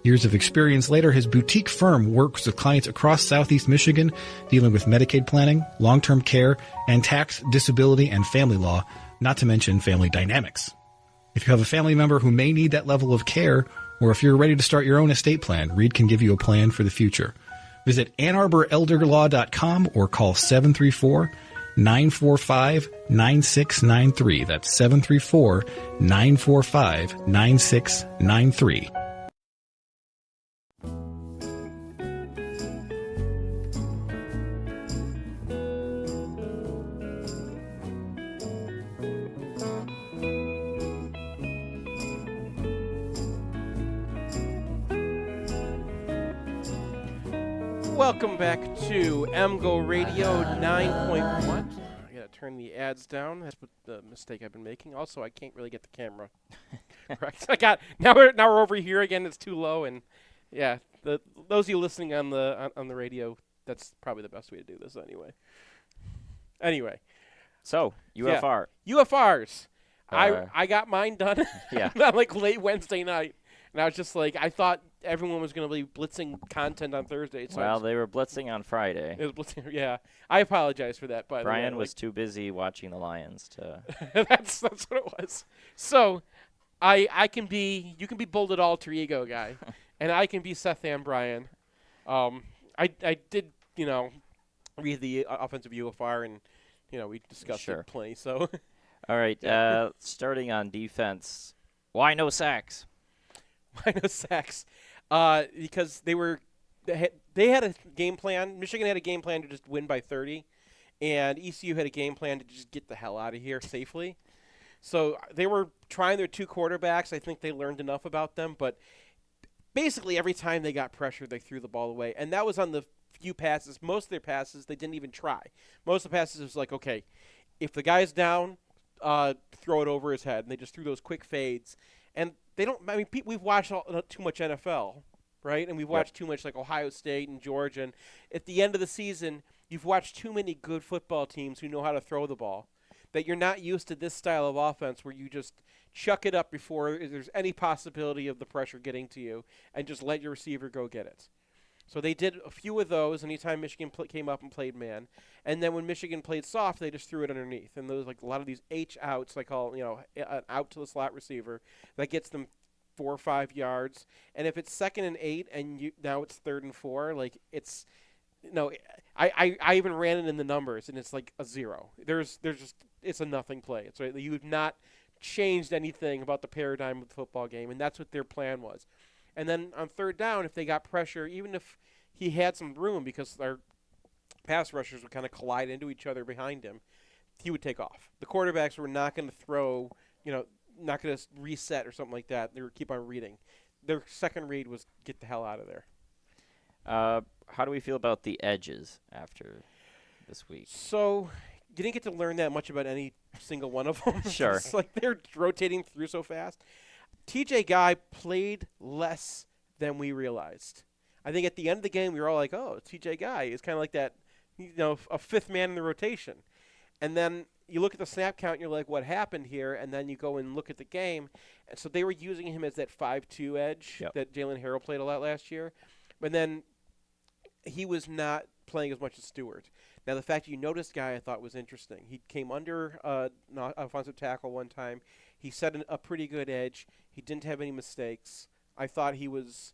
Years of experience later, his boutique firm works with clients across southeast Michigan, dealing with Medicaid planning, long-term care, and tax, disability, and family law, not to mention family dynamics. If you have a family member who may need that level of care, or if you're ready to start your own estate plan, Reed can give you a plan for the future. Visit AnnArborElderLaw.com or call 734-945-9693. That's 734-945-9693. Welcome back to MGoRadio 9.1. I gotta turn the ads down. That's what the mistake I've been making. Also, I can't really get the camera correct. Now we're over here again. It's too low, and yeah, those of you listening on the radio, that's probably the best way to do this anyway. Anyway, so UFR, UFRs. I got mine done. Yeah, like late Wednesday night. And I was just like, I thought everyone was going to be blitzing content on Thursday. So they were blitzing on Friday. It was blitzing, yeah. I apologize for that. By Brian the way. was too busy watching the Lions to. That's what it was. So, you can be Bolded Alter Ego guy, and I can be Seth and Brian. I did read the offensive UFR, and we discussed it plenty. So. All right. Starting on defense, why no sacks? Why no sacks? Because they had a game plan. Michigan had a game plan to just win by 30, and ECU had a game plan to just get the hell out of here safely. So they were trying their two quarterbacks. I think they learned enough about them, but basically every time they got pressure, they threw the ball away, and that was on the few passes. Most of their passes, they didn't even try. Most of the passes was like, okay, if the guy's down, throw it over his head, and they just threw those quick fades. And they don't. I mean, we've watched too much NFL, right? And we've watched too much like Ohio State and Georgia. And at the end of the season, you've watched too many good football teams who know how to throw the ball. That you're not used to this style of offense where you just chuck it up before there's any possibility of the pressure getting to you, and just let your receiver go get it. So they did a few of those anytime Michigan came up and played man. And then when Michigan played soft, they just threw it underneath. And those like a lot of these H outs, they call an out to the slot receiver, that gets them 4 or 5 yards. And if it's 2nd and 8 and now it's 3rd and 4, like it's I even ran it in the numbers, and it's like a 0. There's just it's a nothing play. It's right. You have not changed anything about the paradigm of the football game, and that's what their plan was. And then on 3rd down, if they got pressure, even if he had some room because our pass rushers would kind of collide into each other behind him, he would take off. The quarterbacks were not going to throw, not going to reset or something like that. They would keep on reading. Their second read was get the hell out of there. How do we feel about the edges after this week? So you didn't get to learn that much about any single one of them. Sure. It's like they're rotating through so fast. TJ Guy played less than we realized. I think at the end of the game, we were all like, oh, TJ Guy is kind of like that, a 5th man in the rotation. And then you look at the snap count, and you're like, what happened here? And then you go and look at the game. And so they were using him as that 5-2 edge that Jalen Harrell played a lot last year. But then he was not playing as much as Stewart. Now, the fact you noticed Guy I thought was interesting. He came under an offensive tackle one time. He set a pretty good edge. He didn't have any mistakes. I thought he was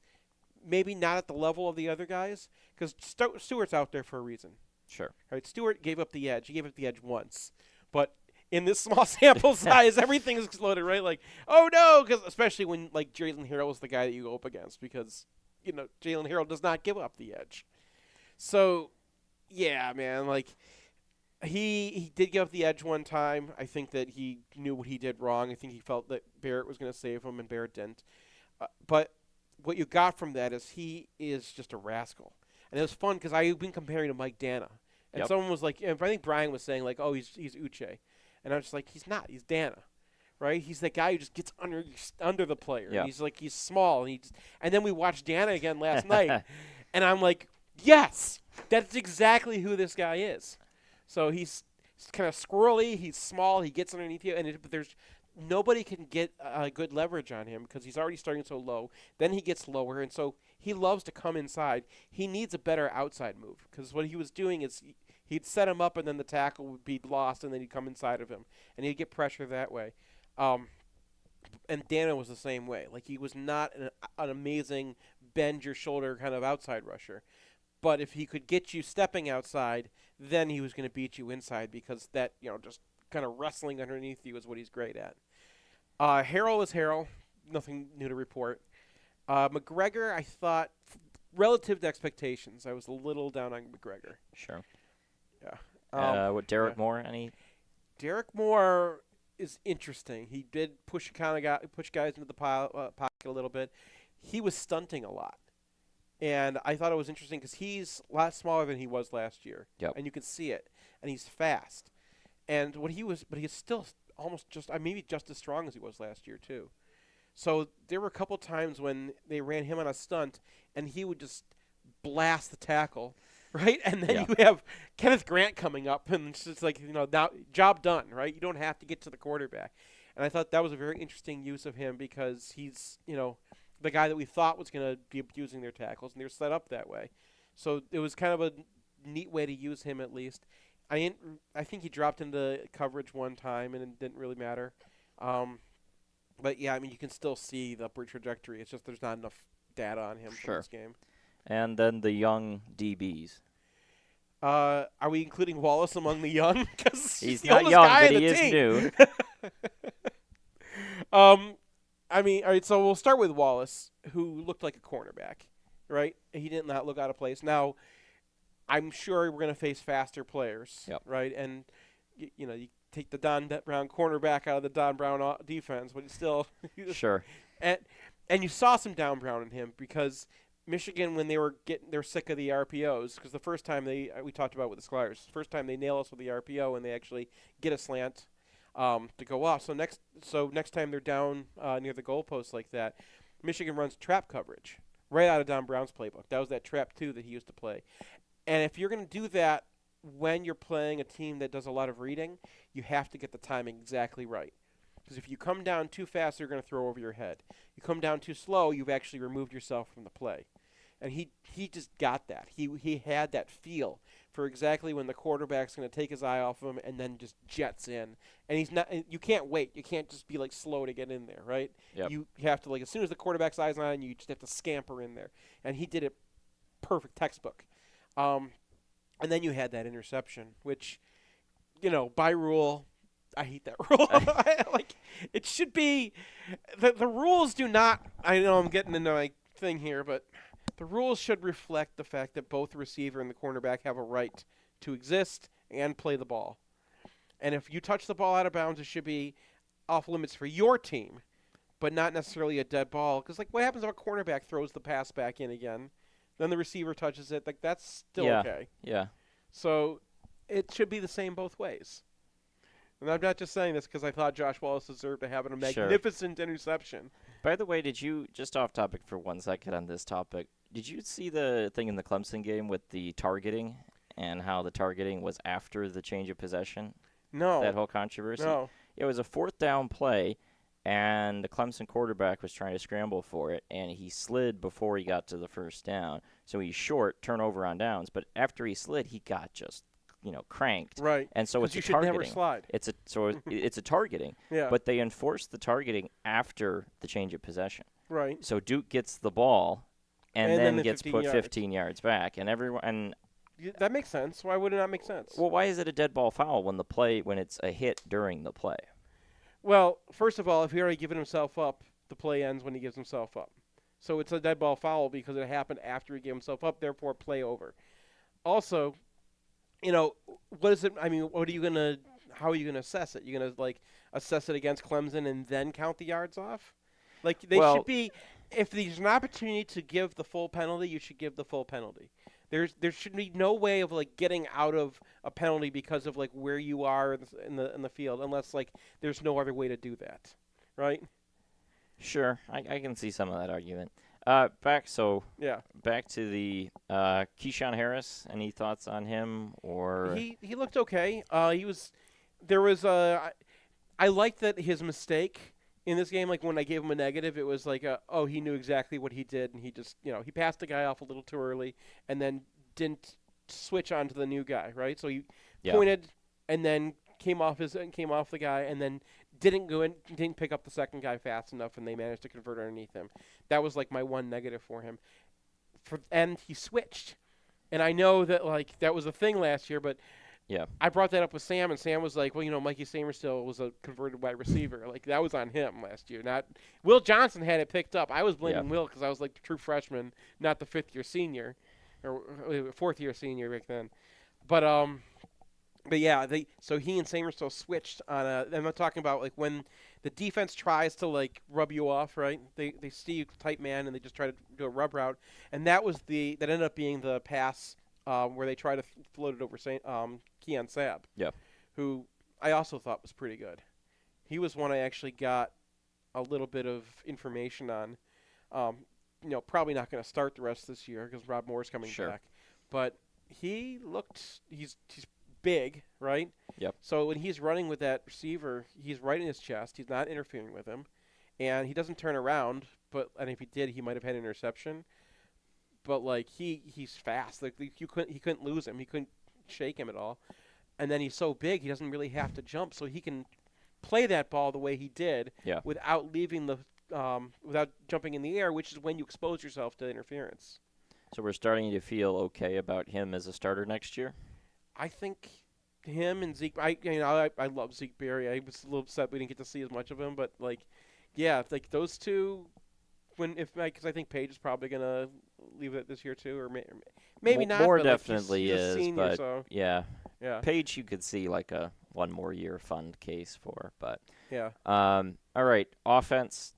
maybe not at the level of the other guys because Stewart's out there for a reason. Sure. Right. Stewart gave up the edge. He gave up the edge once. But in this small sample size, everything is exploded, right? Like, oh, no, because especially when, like, Jalen Harrell was the guy that you go up against because, Jalen Harrell does not give up the edge. So, yeah, man, like, he did give up the edge one time. I think that he knew what he did wrong. I think he felt that Barrett was going to save him, and Barrett didn't. But what you got from that is he is just a rascal. And it was fun because I've been comparing to Mike Dana. And someone was like, I think Brian was saying, like, oh, he's Uche. And I was just like, he's not. He's Dana. Right? He's that guy who just gets under the player. Yep. And he's small. And then we watched Dana again last night. And I'm like, yes, that's exactly who this guy is. So he's kind of squirrely. He's small. He gets underneath you. But there's nobody can get good leverage on him because he's already starting so low. Then he gets lower, and so he loves to come inside. He needs a better outside move because what he was doing is he'd set him up, and then the tackle would be lost, and then he'd come inside of him, and he'd get pressure that way. And Dana was the same way. Like, he was not an amazing bend-your-shoulder kind of outside rusher. But if he could get you stepping outside, then he was going to beat you inside because that, just kind of wrestling underneath you is what he's great at. Harrell is Harrell. Nothing new to report. McGregor, I thought, relative to expectations, I was a little down on McGregor. Sure. Yeah. Derek Moore, any? Derek Moore is interesting. He did push guys into the pocket a little bit. He was stunting a lot. And I thought it was interesting because he's a lot smaller than he was last year. Yep. And you can see it. And he's fast. And but he's still almost maybe just as strong as he was last year too. So there were a couple times when they ran him on a stunt, and he would just blast the tackle, right? And then you have Kenneth Grant coming up, and it's just like, now job done, right? You don't have to get to the quarterback. And I thought that was a very interesting use of him because he's, the guy that we thought was going to be abusing their tackles, and they're set up that way. So it was kind of a neat way to use him at least. I think he dropped into coverage one time, and it didn't really matter. But, yeah, you can still see the upward trajectory. It's just there's not enough data on him for this game. And then the young DBs. Are we including Wallace among the young? Because he's not young, but he is new. All right, so we'll start with Wallace, who looked like a cornerback, right? He did not look out of place. Now, I'm sure we're going to face faster players, right? And, you take the Don Brown cornerback out of the Don Brown defense, but he's still – Sure. And you saw some Don Brown in him because Michigan, when they're sick of the RPOs, because the first time we talked about with the Sklars, first time they nail us with the RPO and they actually get a slant – to go off. So next time they're down near the goalpost like that, Michigan runs trap coverage right out of Don Brown's playbook. That was that trap 2 that he used to play. And if you're going to do that when you're playing a team that does a lot of reading, you have to get the timing exactly right. Because if you come down too fast, they're going to throw over your head. You come down too slow, you've actually removed yourself from the play. And he just got that. He had that feel for exactly when the quarterback's going to take his eye off him and then just jets in. And he's not. You can't wait. You can't just be slow to get in there, right? Yep. You have to as soon as the quarterback's eyes on you, just have to scamper in there. And he did it perfect, textbook. And then you had that interception, which, by rule, I hate that rule. It should be the rules do not. I know I'm getting into my thing here, but. The rules should reflect the fact that both the receiver and the cornerback have a right to exist and play the ball. And if you touch the ball out of bounds, it should be off limits for your team, but not necessarily a dead ball. Because, what happens if a cornerback throws the pass back in again? Then the receiver touches it. That's still okay. Yeah. So it should be the same both ways. And I'm not just saying this because I thought Josh Wallace deserved to have a magnificent interception. By the way, did you, just off topic for 1 second on this topic, did you see the thing in the Clemson game with the targeting and how the targeting was after the change of possession? No. That whole controversy? No. It was a 4th down play, and the Clemson quarterback was trying to scramble for it, and he slid before he got to the first down. So he's short, turnover on downs. But after he slid, he got just cranked. Right. And so it's you a should targeting. Never slide. It's a targeting. Yeah. But they enforced the targeting after the change of possession. Right. So Duke gets the ball and then gets 15 put yards. 15 yards back, and everyone. That makes sense. Why would it not make sense? Well, why is it a dead ball foul when it's a hit during the play? Well, first of all, if he already given himself up, the play ends when he gives himself up. So it's a dead ball foul because it happened after he gave himself up, therefore play over. Also, what is it? How are you gonna assess it? You're gonna assess it against Clemson and then count the yards off? Should be. If there's an opportunity to give the full penalty, you should give the full penalty. There should be no way of getting out of a penalty because of where you are in the field, unless there's no other way to do that, right? Sure, I can see some of that argument. Back to the Keyshawn Harris. Any thoughts on him? Or he looked okay. I liked that his mistake in this game, when I gave him a negative, it was he knew exactly what he did, and he just he passed the guy off a little too early, and then didn't switch on to the new guy, right? So he pointed and then came off the guy, and then didn't pick up the second guy fast enough, and they managed to convert underneath him. That was my one negative for him. And he switched. And I know that that was a thing last year, but yeah, I brought that up with Sam, and Sam was like, well, Mikey Samerstill was a converted wide receiver. That was on him last year. Not Will Johnson had it picked up. I was blaming Will because I was the true freshman, not the fifth-year senior or fourth-year senior back then. But yeah, so he and Samerstill switched on and I'm talking about when the defense tries to rub you off, right? They see you tight man and they just try to do a rub route, and that ended up being the pass where they try to float it over Keon Sabb, who I also thought was pretty good. He was one I actually got a little bit of information on. Probably not going to start the rest of this year because Rob Moore's coming back, but he's big, right? Yep. So when he's running with that receiver, he's right in his chest. He's not interfering with him, and he doesn't turn around. And if he did, he might have had an interception. But he's fast. He couldn't lose him. He couldn't shake him at all. And then he's so big, he doesn't really have to jump, so he can play that ball the way he did without leaving without jumping in the air, which is when you expose yourself to interference. So we're starting to feel okay about him as a starter next year? I think him and Zeke. I love Zeke Berry. I was a little upset we didn't get to see as much of him, but those two. Because I think Paige is probably gonna leave it this year too, or maybe not. Moore but definitely he's is, a senior, but so. yeah. Paige you could see a one more year fund case for, but yeah. All right, offense.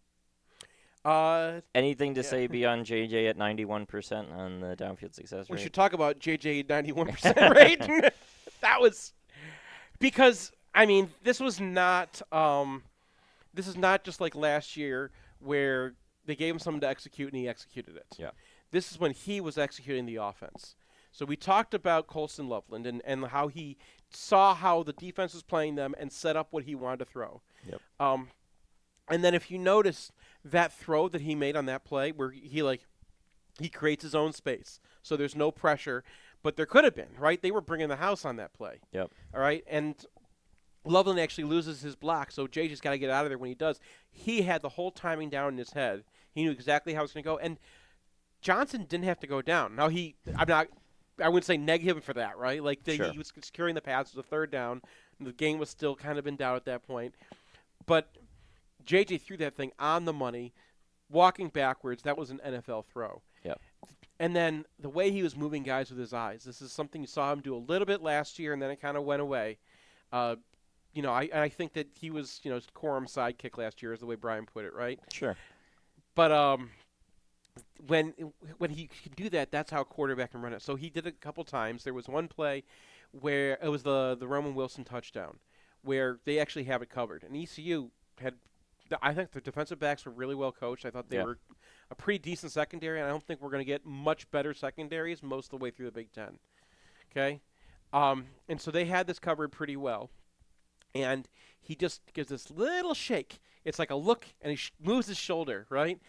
Anything to say beyond JJ at 91% on the downfield success rate? We should talk about JJ 91% rate. That was because this was not. This is not just like last year where they gave him something to execute and he executed it. Yeah. This is when he was executing the offense. So we talked about Colston Loveland and how he saw how the defense was playing them and set up what he wanted to throw. Yep. And then if you notice that throw that he made on that play where he creates his own space. So there's no pressure, but there could have been, right? They were bringing the house on that play. Yep. All right? And Loveland actually loses his block, so JJ's got to get out of there when he does. He had the whole timing down in his head. He knew exactly how it was going to go. And Johnson didn't have to go down. Now, I wouldn't say neg him for that, right? Sure. He was securing the pass. It was a third down. And the game was still kind of in doubt at that point. But JJ threw that thing on the money, walking backwards. That was an NFL throw. Yeah. And then the way he was moving guys with his eyes. This is something you saw him do a little bit last year, and then it kind of went away. I think that he was, Corum's sidekick last year is the way Brian put it, right? Sure. But when he can do that, that's how a quarterback can run it. So he did it a couple times. There was one play where it was the Roman Wilson touchdown where they actually have it covered. And ECU had – I think the defensive backs were really well coached. I thought they were a pretty decent secondary, and I don't think we're going to get much better secondaries most of the way through the Big Ten. Okay? And so they had this covered pretty well. And he just gives this little shake. It's like a look, and he moves his shoulder, right?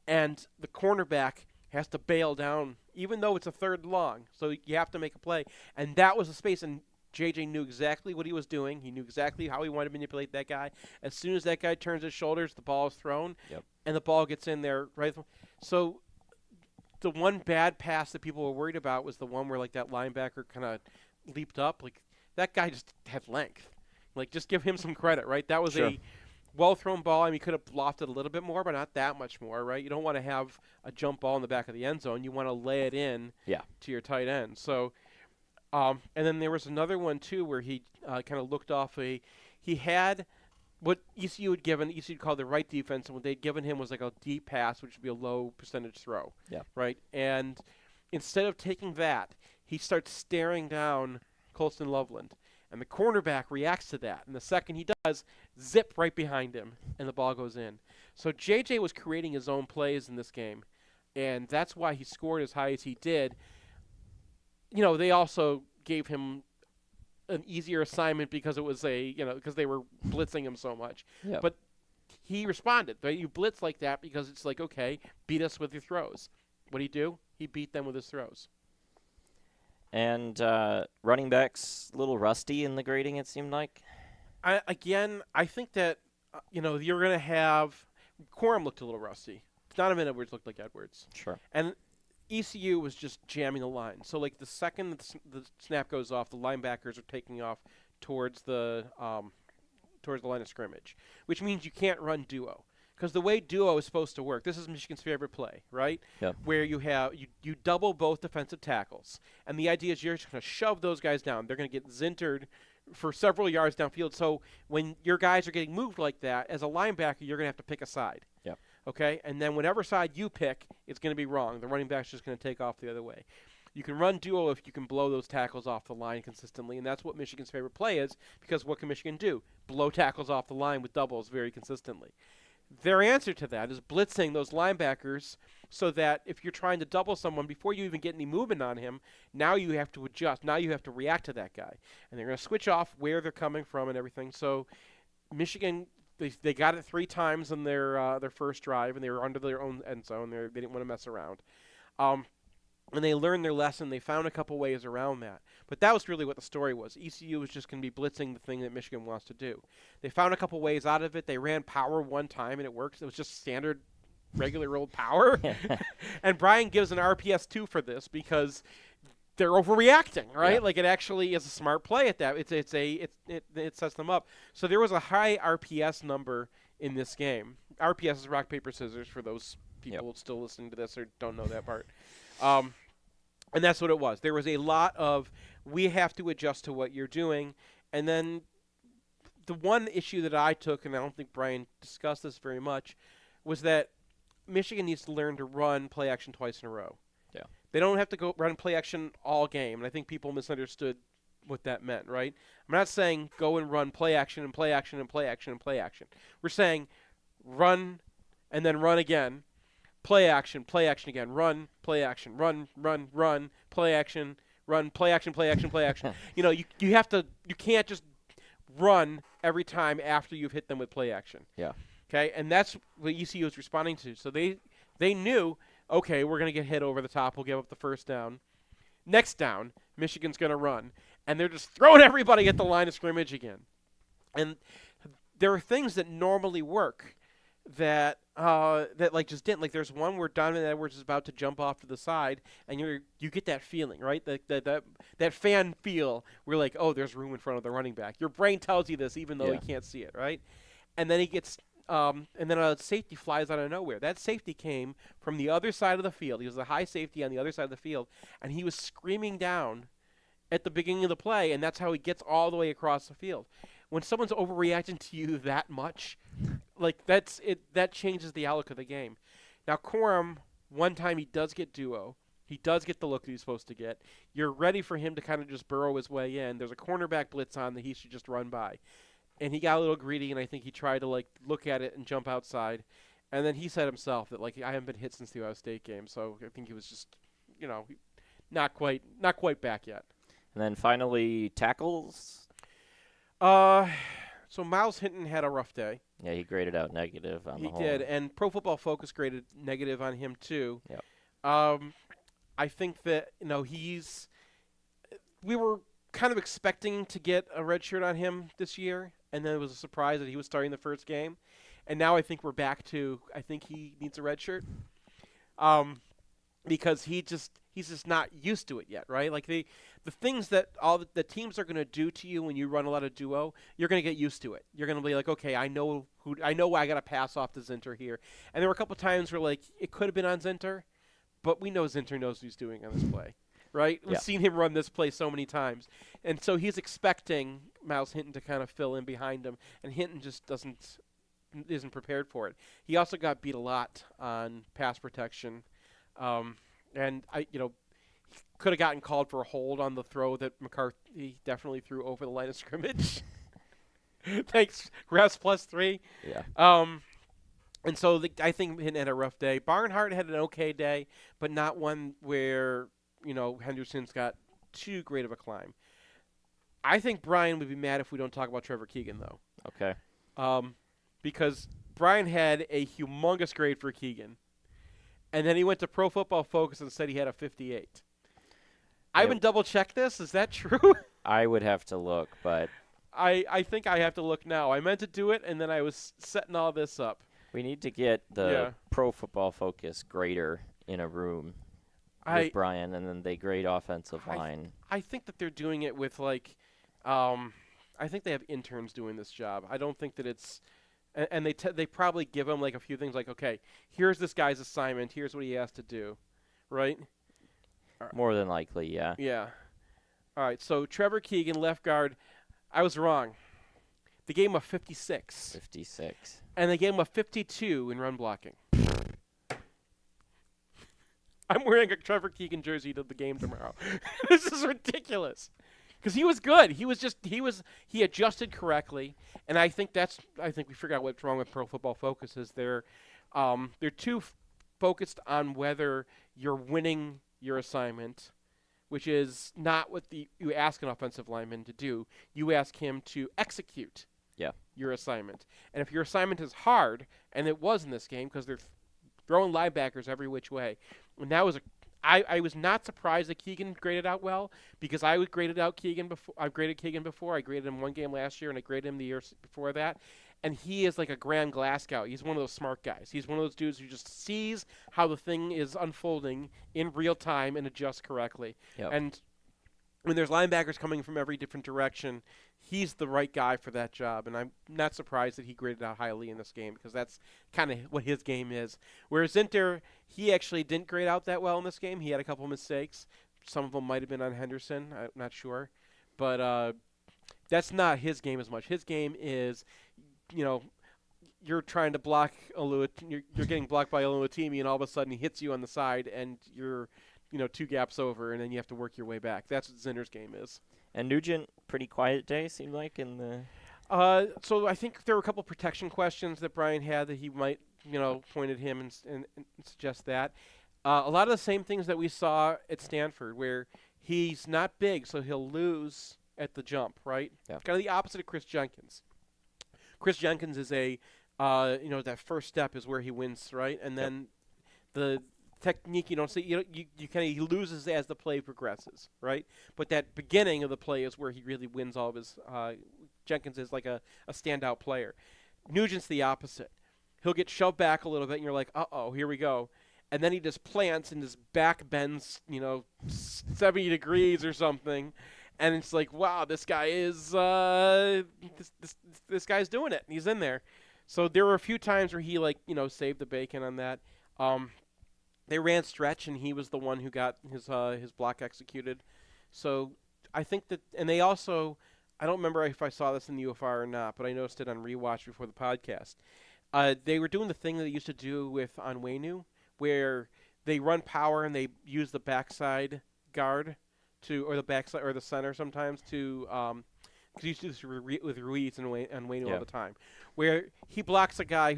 And the cornerback has to bail down, even though it's a third long. So you have to make a play. And that was the space, and JJ knew exactly what he was doing. He knew exactly how he wanted to manipulate that guy. As soon as that guy turns his shoulders, the ball is thrown, and the ball gets in there. Right. So the one bad pass that people were worried about was the one where, that linebacker kind of leaped up. That guy just had length. Just give him some credit, right? That was a well-thrown ball. He could have lofted a little bit more, but not that much more, right? You don't want to have a jump ball in the back of the end zone. You want to lay it in to your tight end. So, and then there was another one, too, where he kind of looked off he had what ECU had given, ECU called the right defense, and what they'd given him was a deep pass, which would be a low percentage throw, right? And instead of taking that, he starts staring down Colston Loveland. And the cornerback reacts to that. And the second he does, zip right behind him, and the ball goes in. So JJ was creating his own plays in this game, and that's why he scored as high as he did. They also gave him an easier assignment because it was because they were blitzing him so much. Yeah. But he responded. Right? You blitz like that because it's okay, beat us with your throws. What did he do? He beat them with his throws. And running backs, a little rusty in the grading, it seemed like. I think that, you're going to have – Corum looked a little rusty. Donovan Edwards looked like Edwards. Sure. And ECU was just jamming the line. So, like, the second the snap goes off, the linebackers are taking off towards the line of scrimmage, which means you can't run duo. Because the way duo is supposed to work, this is Michigan's favorite play, right? Yep. Where you double both defensive tackles. And the idea is you're just going to shove those guys down. They're going to get zintered for several yards downfield. So when your guys are getting moved like that, as a linebacker, you're going to have to pick a side. Yep. Okay? And then whatever side you pick, it's going to be wrong. The running back's just going to take off the other way. You can run duo if you can blow those tackles off the line consistently, and that's what Michigan's favorite play is, because what can Michigan do? Blow tackles off the line with doubles very consistently. Their answer to that is blitzing those linebackers so that if you're trying to double someone before you even get any movement on him, now you have to adjust. Now you have to react to that guy. And they're going to switch off where they're coming from and everything. So Michigan, they got it 3 times in their first drive, and they were under their own end zone. They didn't want to mess around. And they learned their lesson. They found a couple ways around that. But that was really what the story was. ECU was just going to be blitzing the thing that Michigan wants to do. They found a couple ways out of it. They ran power one time, and it worked. It was just standard, regular old power. And Brian gives an RPS 2 for this because they're overreacting, right? Yeah. Like, it actually is a smart play at that. It sets them up. So there was a high RPS number in this game. RPS is rock, paper, scissors for those people still listening to this or don't know that part. And that's what it was. There was a lot of, we have to adjust to what you're doing. And then the one issue that I took, and I don't think Brian discussed this very much, was that Michigan needs to learn to run play action twice in a row. Yeah. They don't have to go run play action all game. And I think people misunderstood what that meant, right? I'm not saying go and run play action and play action and play action and play action. We're saying run and then run again. Play action again. Run, play action, run, play action, run, play action, play action, play action. You have to. You can't just run every time after you've hit them with play action. Yeah. Okay, and that's what ECU is responding to. So they knew, okay, we're going to get hit over the top. We'll give up the first down. Next down, Michigan's going to run, and they're just throwing everybody at the line of scrimmage again. And there are things that normally work that like just didn't. Like, there's one where Donovan Edwards is about to jump off to the side, and you get that feeling, right? That fan feel where, like, oh, there's room in front of the running back. Your brain tells you this even though you can't see it, right? And then he gets and then a safety flies out of nowhere. That safety came from the other side of the field. He was a high safety on the other side of the field, and he was screaming down at the beginning of the play, and that's how he gets all the way across the field. When someone's overreacting to you that much, like, that changes the outlook of the game. Now, Corum, one time he does get duo. He does get the look that he's supposed to get. You're ready for him to kind of just burrow his way in. There's a cornerback blitz on that he should just run by. And he got a little greedy, and I think he tried to, like, look at it and jump outside. And then he said himself that, like, I haven't been hit since the Ohio State game, so I think he was just, not quite back yet. And then finally, tackles. So Miles Hinton had a rough day. Yeah, he graded out negative on the whole. He did, and Pro Football Focus graded negative on him too. Yep. I think that we were kind of expecting to get a red shirt on him this year, and then it was a surprise that he was starting the first game. And now I think we're back to, I think he needs a red shirt. Because he's just not used to it yet, right? Like, the things that all the teams are going to do to you when you run a lot of duo, you're going to get used to it. You're going to be like, okay, I know I got to pass off to Zinter here. And there were a couple times where, like, it could have been on Zinter, but we know Zinter knows what he's doing on this play, right? We've seen him run this play so many times. And so he's expecting Miles Hinton to kind of fill in behind him, and Hinton just isn't prepared for it. He also got beat a lot on pass protection. And could have gotten called for a hold on the throw that McCarthy definitely threw over the line of scrimmage. Thanks, refs +3. Yeah. And so I think Hinton had a rough day. Barnhart had an okay day, but not one where Henderson's got too great of a climb. I think Brian would be mad if we don't talk about Trevor Keegan, though. Okay. Because Brian had a humongous grade for Keegan. And then he went to Pro Football Focus and said he had a 58. I haven't double-checked this. Is that true? I would have to look, but I think I have to look now. I meant to do it, and then I was setting all this up. We need to get the Pro Football Focus grader in a room. with Brian, and then they grade offensive line. I think that they're doing it with I think they have interns doing this job. I don't think that it's, and they probably give them like a few things like, okay, here's this guy's assignment, here's what he has to do, right? More than likely, yeah. Yeah. All right, so Trevor Keegan, left guard. I was wrong. They gave him a 56. 56. And they gave him a 52 in run blocking. I'm wearing a Trevor Keegan jersey to the game tomorrow. This is ridiculous. Because he was good. He adjusted correctly, and I think we figured out what's wrong with Pro Football Focus is they're too focused on whether you're winning your assignment, which is not what you ask an offensive lineman to do. You ask him to execute your assignment. And if your assignment is hard, and it was in this game because they're throwing linebackers every which way, and that was I was not surprised that Keegan graded out well because I would graded out Keegan before. I've graded Keegan before. I graded him one game last year, and I graded him the year before that. And he is like a Graham Glasgow. He's one of those smart guys. He's one of those dudes who just sees how the thing is unfolding in real time and adjusts correctly. Yep. And when there's linebackers coming from every different direction, he's the right guy for that job. And I'm not surprised that he graded out highly in this game because that's kind of what his game is. Whereas Inter, he actually didn't grade out that well in this game. He had a couple mistakes. Some of them might have been on Henderson. I'm not sure. But that's not his game as much. His game is, you're trying to block you're getting blocked by Oluwatimi, and all of a sudden he hits you on the side, and you're two gaps over, and then you have to work your way back. That's what Zinner's game is. And Nugent, pretty quiet day, seemed like, in the... So I think there were a couple protection questions that Brian had that he might, point at him and suggest that. A lot of the same things that we saw at Stanford, where he's not big, so he'll lose at the jump, right? Yeah. Kind of the opposite of Chris Jenkins. Chris Jenkins is that first step is where he wins, right? And then the technique you don't see, he loses as the play progresses, right? But that beginning of the play is where he really wins all of his. Jenkins is like a standout player. Nugent's the opposite. He'll get shoved back a little bit, and you're like, uh-oh, here we go. And then he just plants, and his back bends, 70 degrees or something. And it's like, wow, this guy is this guy's doing it. He's in there. So there were a few times where he saved the bacon on that. They ran stretch, and he was the one who got his block executed. So I think that, and they also, I don't remember if I saw this in the UFR or not, but I noticed it on rewatch before the podcast. They were doing the thing that they used to do with Onwenu, where they run power and they use the backside guard or the backside or the center sometimes to because you used to do this with Ruiz and Onwenu all the time, where he blocks a guy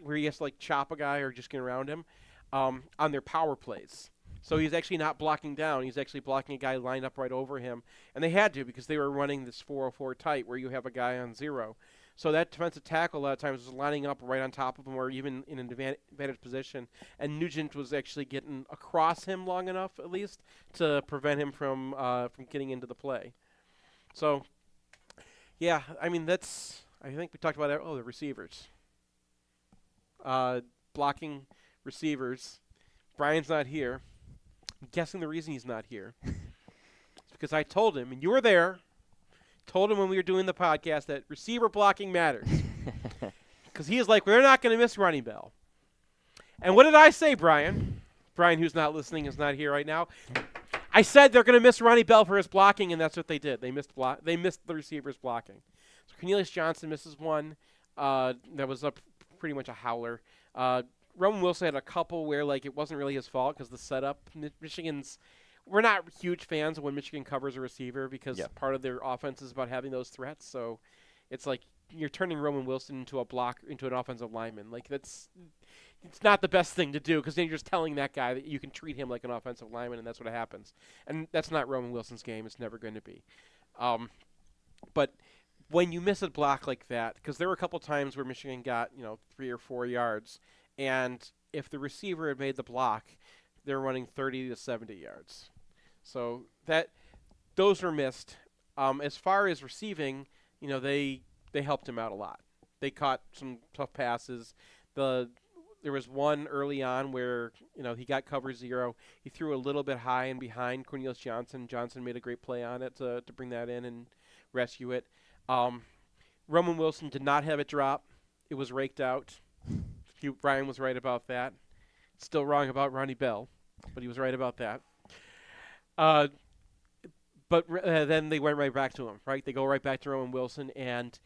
where he has to chop a guy or just get around him on their power plays. So he's actually not blocking down. He's actually blocking a guy lined up right over him. And they had to because they were running this 404 tight where you have a guy on zero. So that defensive tackle a lot of times was lining up right on top of him or even in an advantage position. And Nugent was actually getting across him long enough, at least, to prevent him from getting into the play. So, yeah, I mean, I think we talked about the receivers. Blocking receivers. Brian's not here. I'm guessing the reason he's not here is because I told him, and you were there, told him when we were doing the podcast that receiver blocking matters. Because he is like, well, they're not going to miss Ronnie Bell. And what did I say, Brian? Brian, who's not listening, is not here right now. I said they're going to miss Ronnie Bell for his blocking, and that's what they did. They missed the receivers blocking. So Cornelius Johnson misses one. That was pretty much a howler. Roman Wilson had a couple where it wasn't really his fault because the setup. We're not huge fans of when Michigan covers a receiver because part of their offense is about having those threats. So it's like you're turning Roman Wilson into an offensive lineman. It's not the best thing to do because then you're just telling that guy that you can treat him like an offensive lineman, and that's what happens. And that's not Roman Wilson's game. It's never going to be. But when you miss a block like that, because there were a couple times where Michigan got 3 or 4 yards, and if the receiver had made the block, they're running 30 to 70 yards. So those were missed. As far as receiving, they helped him out a lot. They caught some tough passes. The there was one early on where, he got cover 0. He threw a little bit high and behind Cornelius Johnson. Johnson made a great play on it to bring that in and rescue it. Roman Wilson did not have it drop. It was raked out. Brian was right about that. Still wrong about Ronnie Bell, but he was right about that. But then they went right back to him, right? They go right back to Roman Wilson, and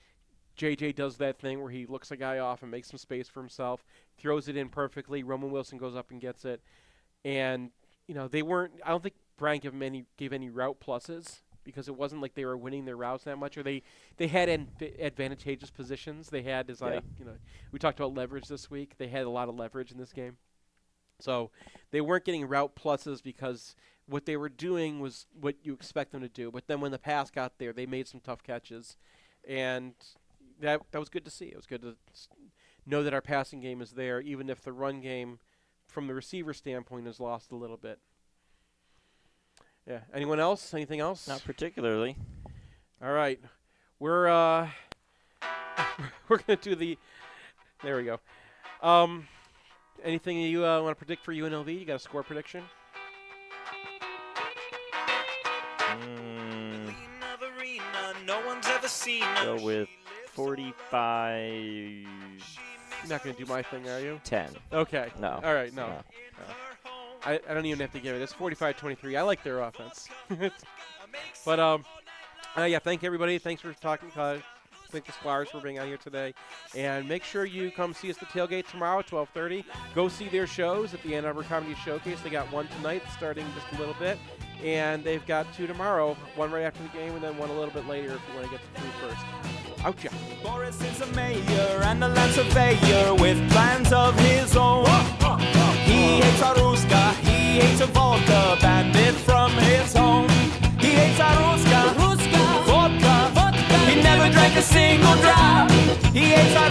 JJ does that thing where he looks a guy off and makes some space for himself, throws it in perfectly. Roman Wilson goes up and gets it. And, they weren't – I don't think Brian gave any route pluses because it wasn't like they were winning their routes that much, or they had advantageous positions. They had, we talked about leverage this week. They had a lot of leverage in this game. So they weren't getting route pluses because what they were doing was what you expect them to do. But then when the pass got there, they made some tough catches. And that was good to see. It was good to know that our passing game is there, even if the run game, from the receiver standpoint, is lost a little bit. Yeah. Anyone else? Anything else? Not particularly. All right. We're going to do the – there we go. Anything you want to predict for UNLV? You got a score prediction? Go with 45. You're not going to do my thing, are you? 10. Okay. No. All right, no. I don't even have to give it. It's 45-23. I like their offense. But, thank everybody. Thanks for talking. Thank the Sklars for being out here today. And make sure you come see us at the tailgate tomorrow at 12:30. Go see their shows at the Ann Arbor Comedy Showcase. They got one tonight starting just a little bit. And they've got 2 tomorrow, one right after the game and then one a little bit later if you want to get the food first. Oucha. Boris is a mayor and a land surveyor with plans of his own. He hates a Ruska, he hates a vodka, bandit from his home. He hates a Ruska, vodka. He never drank a single drop. He hates a